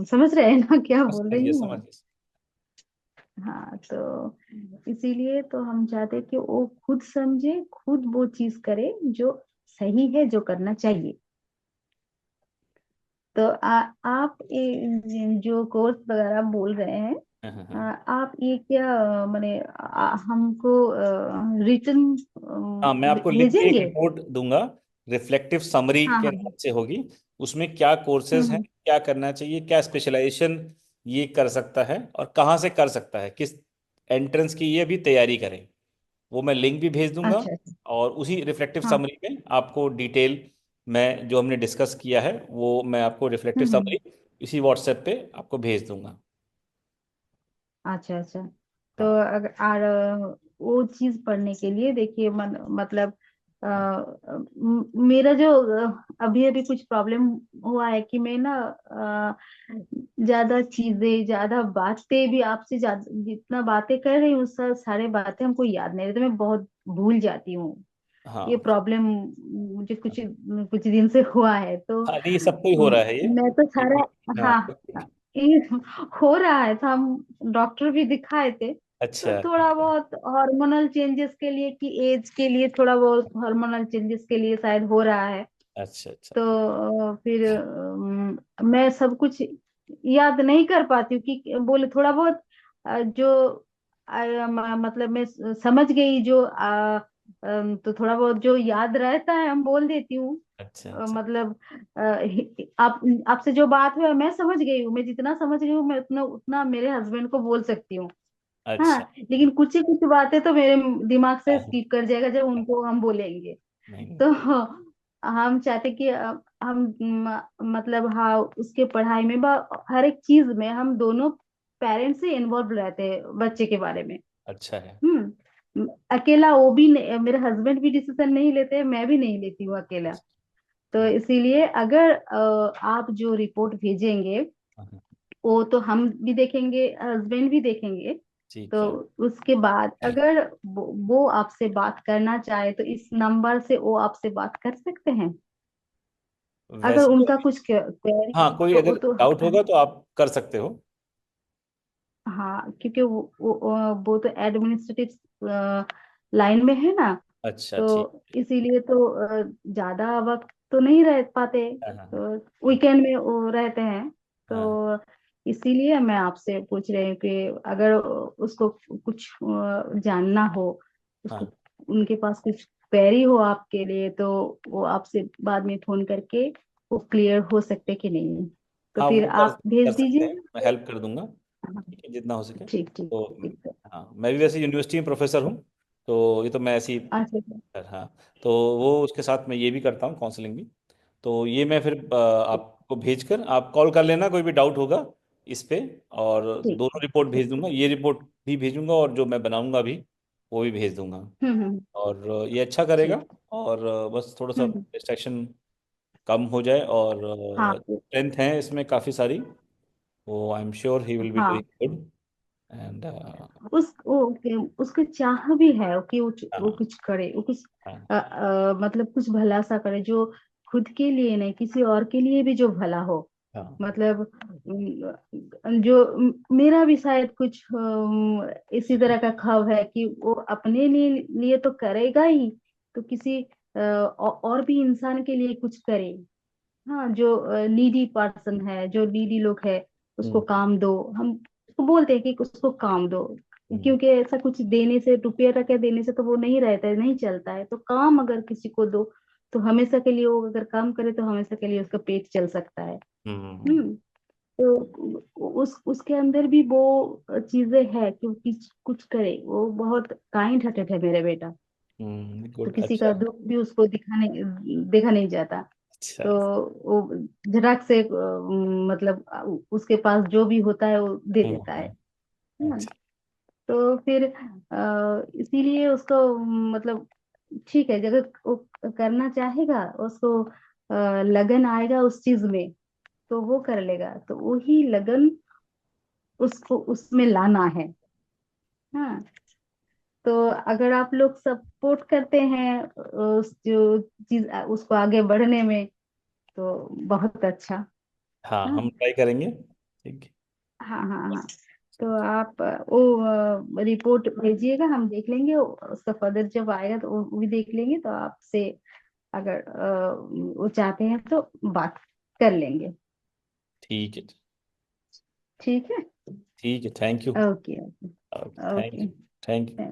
समझ रहे हैं ना क्या बोल समझिए रही हूँ? समझिए। हाँ, तो इसीलिए तो हम चाहते हैं कि वो खुद समझे, खुद वो चीज करे जो सही है, जो करना चाहिए। तो आप ये जो कोर्स वगैरह बोल रहे हैं, हाँ हाँ हाँ। आप ये क्या माने हमको रिटर्न हाँ, मैं आपको लिख के एक भेजेंगे? रिपोर्ट दूंगा, रिफ्लेक्टिव समरी हाँ के हाँ। नाम से होगी। उसमें क्या कोर्सेज हैं, हम्म क्या करना चाहिए, क्या स्पेशलाइजेशन ये कर सकता है, और कहाँ से कर सकता है, किस एंट्रेंस की ये भी तैयारी करें, वो मैं लिंक भी भेज दूंगा। अच्छा अच्छा। और उसी रिफ्लेक्टिव हाँ। समरी में आपको डिटेल में जो हमने डिस्कस किया है, वो मैं आपको रिफ्लेक्टिव हम्म। समरी इसी व्हाट्सएप पे आपको भेज दूंगा। अच्छा अच्छा। तो हाँ अगर और वो चीज पढ़ने के लिए देखिए, मतलब हाँ मेरा जो अभी अभी कुछ प्रॉब्लम हुआ है कि मैं ना ज्यादा चीजें, ज्यादा बातें भी आपसे ज्यादा जितना बातें कर रही हूँ, सारे बातें हमको याद नहीं रहती, मैं बहुत भूल जाती हूँ। ये हाँ प्रॉब्लम मुझे कुछ कुछ दिन से हुआ है, तो हाँ, नहीं ये सबको ही हो रहा है मैं तो ये सारा, हाँ। हाँ, ये हो रहा है, तो हम डॉक्टर भी दिखाए थे, तो अच्छा थोड़ा ठीक है। बहुत हार्मोनल चेंजेस के लिए, कि एज के लिए थोड़ा बहुत हार्मोनल चेंजेस के लिए शायद हो रहा है। अच्छा अच्छा। तो फिर मैं सब कुछ याद नहीं कर पाती हूँ, कि बोले थोड़ा बहुत जो मतलब मैं समझ गई जो तो थोड़ा बहुत जो याद रहता है हम बोल देती हूँ। अच्छा अच्छा। मतलब आप आपसे जो बात हुआ मैं समझ गई हूँ, मैं जितना समझ गई हूँ मैं उतना उतना मेरे हस्बैंड को बोल सकती हूँ। हाँ, अच्छा। लेकिन कुछ ही कुछ बातें तो मेरे दिमाग से हाँ, स्किप कर जाएगा जब उनको हम बोलेंगे। नहीं नहीं तो ठीक। हम चाहते कि हम मतलब हाँ उसके पढ़ाई में हर एक चीज में हम दोनों पेरेंट्स से इन्वॉल्व रहते हैं बच्चे के बारे में। अच्छा है। अकेला वो भी नहीं, मेरे हस्बैंड भी डिसीजन नहीं लेते, मैं भी नहीं लेती हूँ अकेला। तो इसीलिए अगर आप जो रिपोर्ट भेजेंगे हाँ, हाँ, वो तो हम भी देखेंगे, हस्बैंड भी देखेंगे। ठीक तो है। उसके बाद अगर वो आपसे बात करना चाहे तो इस नंबर से वो आपसे बात कर सकते हैं। अगर वैसे तो उनका कुछ क्वेरी हाँ, कोई तो वो अगर तो डाउट होगा तो आप कर सकते हो। हाँ क्योंकि वो तो एडमिनिस्ट्रेटिव लाइन में है ना। अच्छा, तो ठीक। इसीलिए तो ज्यादा वक्त तो नहीं रह पाते, हाँ, हाँ, हाँ, तो ठीक। वीकेंड में वो रहते हैं। हाँ, तो इसीलिए मैं आपसे पूछ रही हूँ कि अगर उसको कुछ जानना हो, उसको हाँ, उनके पास कुछ क्वेरी हो आपके लिए, तो वो आपसे बाद में फोन करके वो क्लियर हो सकते कि नहीं। तो हाँ, फिर वो कर आप भेज कर सकते हैं, दीजिए। मैं हेल्प कर दूंगा, हाँ, ठीक है, जितना हो सके। ठीक ठीक तो ठीक है। हाँ, मैं भी वैसे यूनिवर्सिटी में प्रोफेसर हूँ, तो ये तो मैं ऐसी। अच्छा अच्छा। हाँ, तो वो उसके साथ मैं ये भी करता हूँ, काउंसलिंग भी। तो ये मैं फिर आपको भेजकर आप कॉल कर लेना, कोई भी डाउट होगा इस पे। और ठीक दोनों रिपोर्ट ठीक भेज दूंगा, ठीक। ये रिपोर्ट भी भेजूंगा और जो मैं बनाऊंगा भी वो भी भेज दूंगा। हम्म। और ये अच्छा करेगा। ठीक। और बस थोड़ा सा हम्म। डिस्ट्रैक्शन कम हो जाए, और हाँ स्ट्रेंथ है इसमें काफ़ी सारी। वो I am sure he will be हाँ। Doing good. एंड उसके चाह भी है कि वो हाँ, कुछ करे, वो कुछ हाँ, मतलब कुछ भला सा करे, जो खुद के लिए नहीं किसी और के लिए भी जो भला हो। हाँ, मतलब जो मेरा भी शायद कुछ इसी तरह का ख्वाब है कि वो अपने लिए तो करेगा ही, तो किसी और भी इंसान के लिए कुछ करे। हाँ जो नीडी पर्सन है, जो नीडी लोग है, उसको हम्म, काम दो। हम उसको बोलते हैं कि उसको काम दो, हम्म, क्योंकि ऐसा कुछ देने से, रुपया टका देने से तो वो नहीं रहता है, नहीं चलता है। तो काम अगर किसी को दो तो हमेशा के लिए, वो अगर काम करे तो हमेशा के लिए उसका पेट चल सकता है। हम्म, हम्म। तो उसके अंदर भी वो चीजें है कि वो कुछ करे। वो बहुत काइंड हार्टेड है मेरा बेटा। तो गुड, किसी अच्छा का है। दुख भी उसको देखा नहीं जाता। अच्छा। तो वो झटक से मतलब उसके पास जो भी होता है वो दे हम्म, देता है। हाँ, अच्छा। तो फिर इसीलिए उसको मतलब ठीक है, अगर वो करना चाहेगा, उसको लगन आएगा उस चीज में, तो वो कर लेगा। तो वही लगन उसको उसमें लाना है। हाँ, तो अगर आप लोग सपोर्ट करते हैं उस जो चीज उसको आगे बढ़ने में, तो बहुत अच्छा। हाँ, हाँ हम ट्राई करेंगे, ठीक है। हाँ हाँ हाँ। तो आप वो रिपोर्ट भेजिएगा, हम देख लेंगे। उसका फर्दर जब आएगा तो वो भी देख लेंगे। तो आपसे अगर वो चाहते हैं तो बात कर लेंगे। ठीक है। ठीक है। ठीक है, thank you. Okay thank okay. You. Thank you.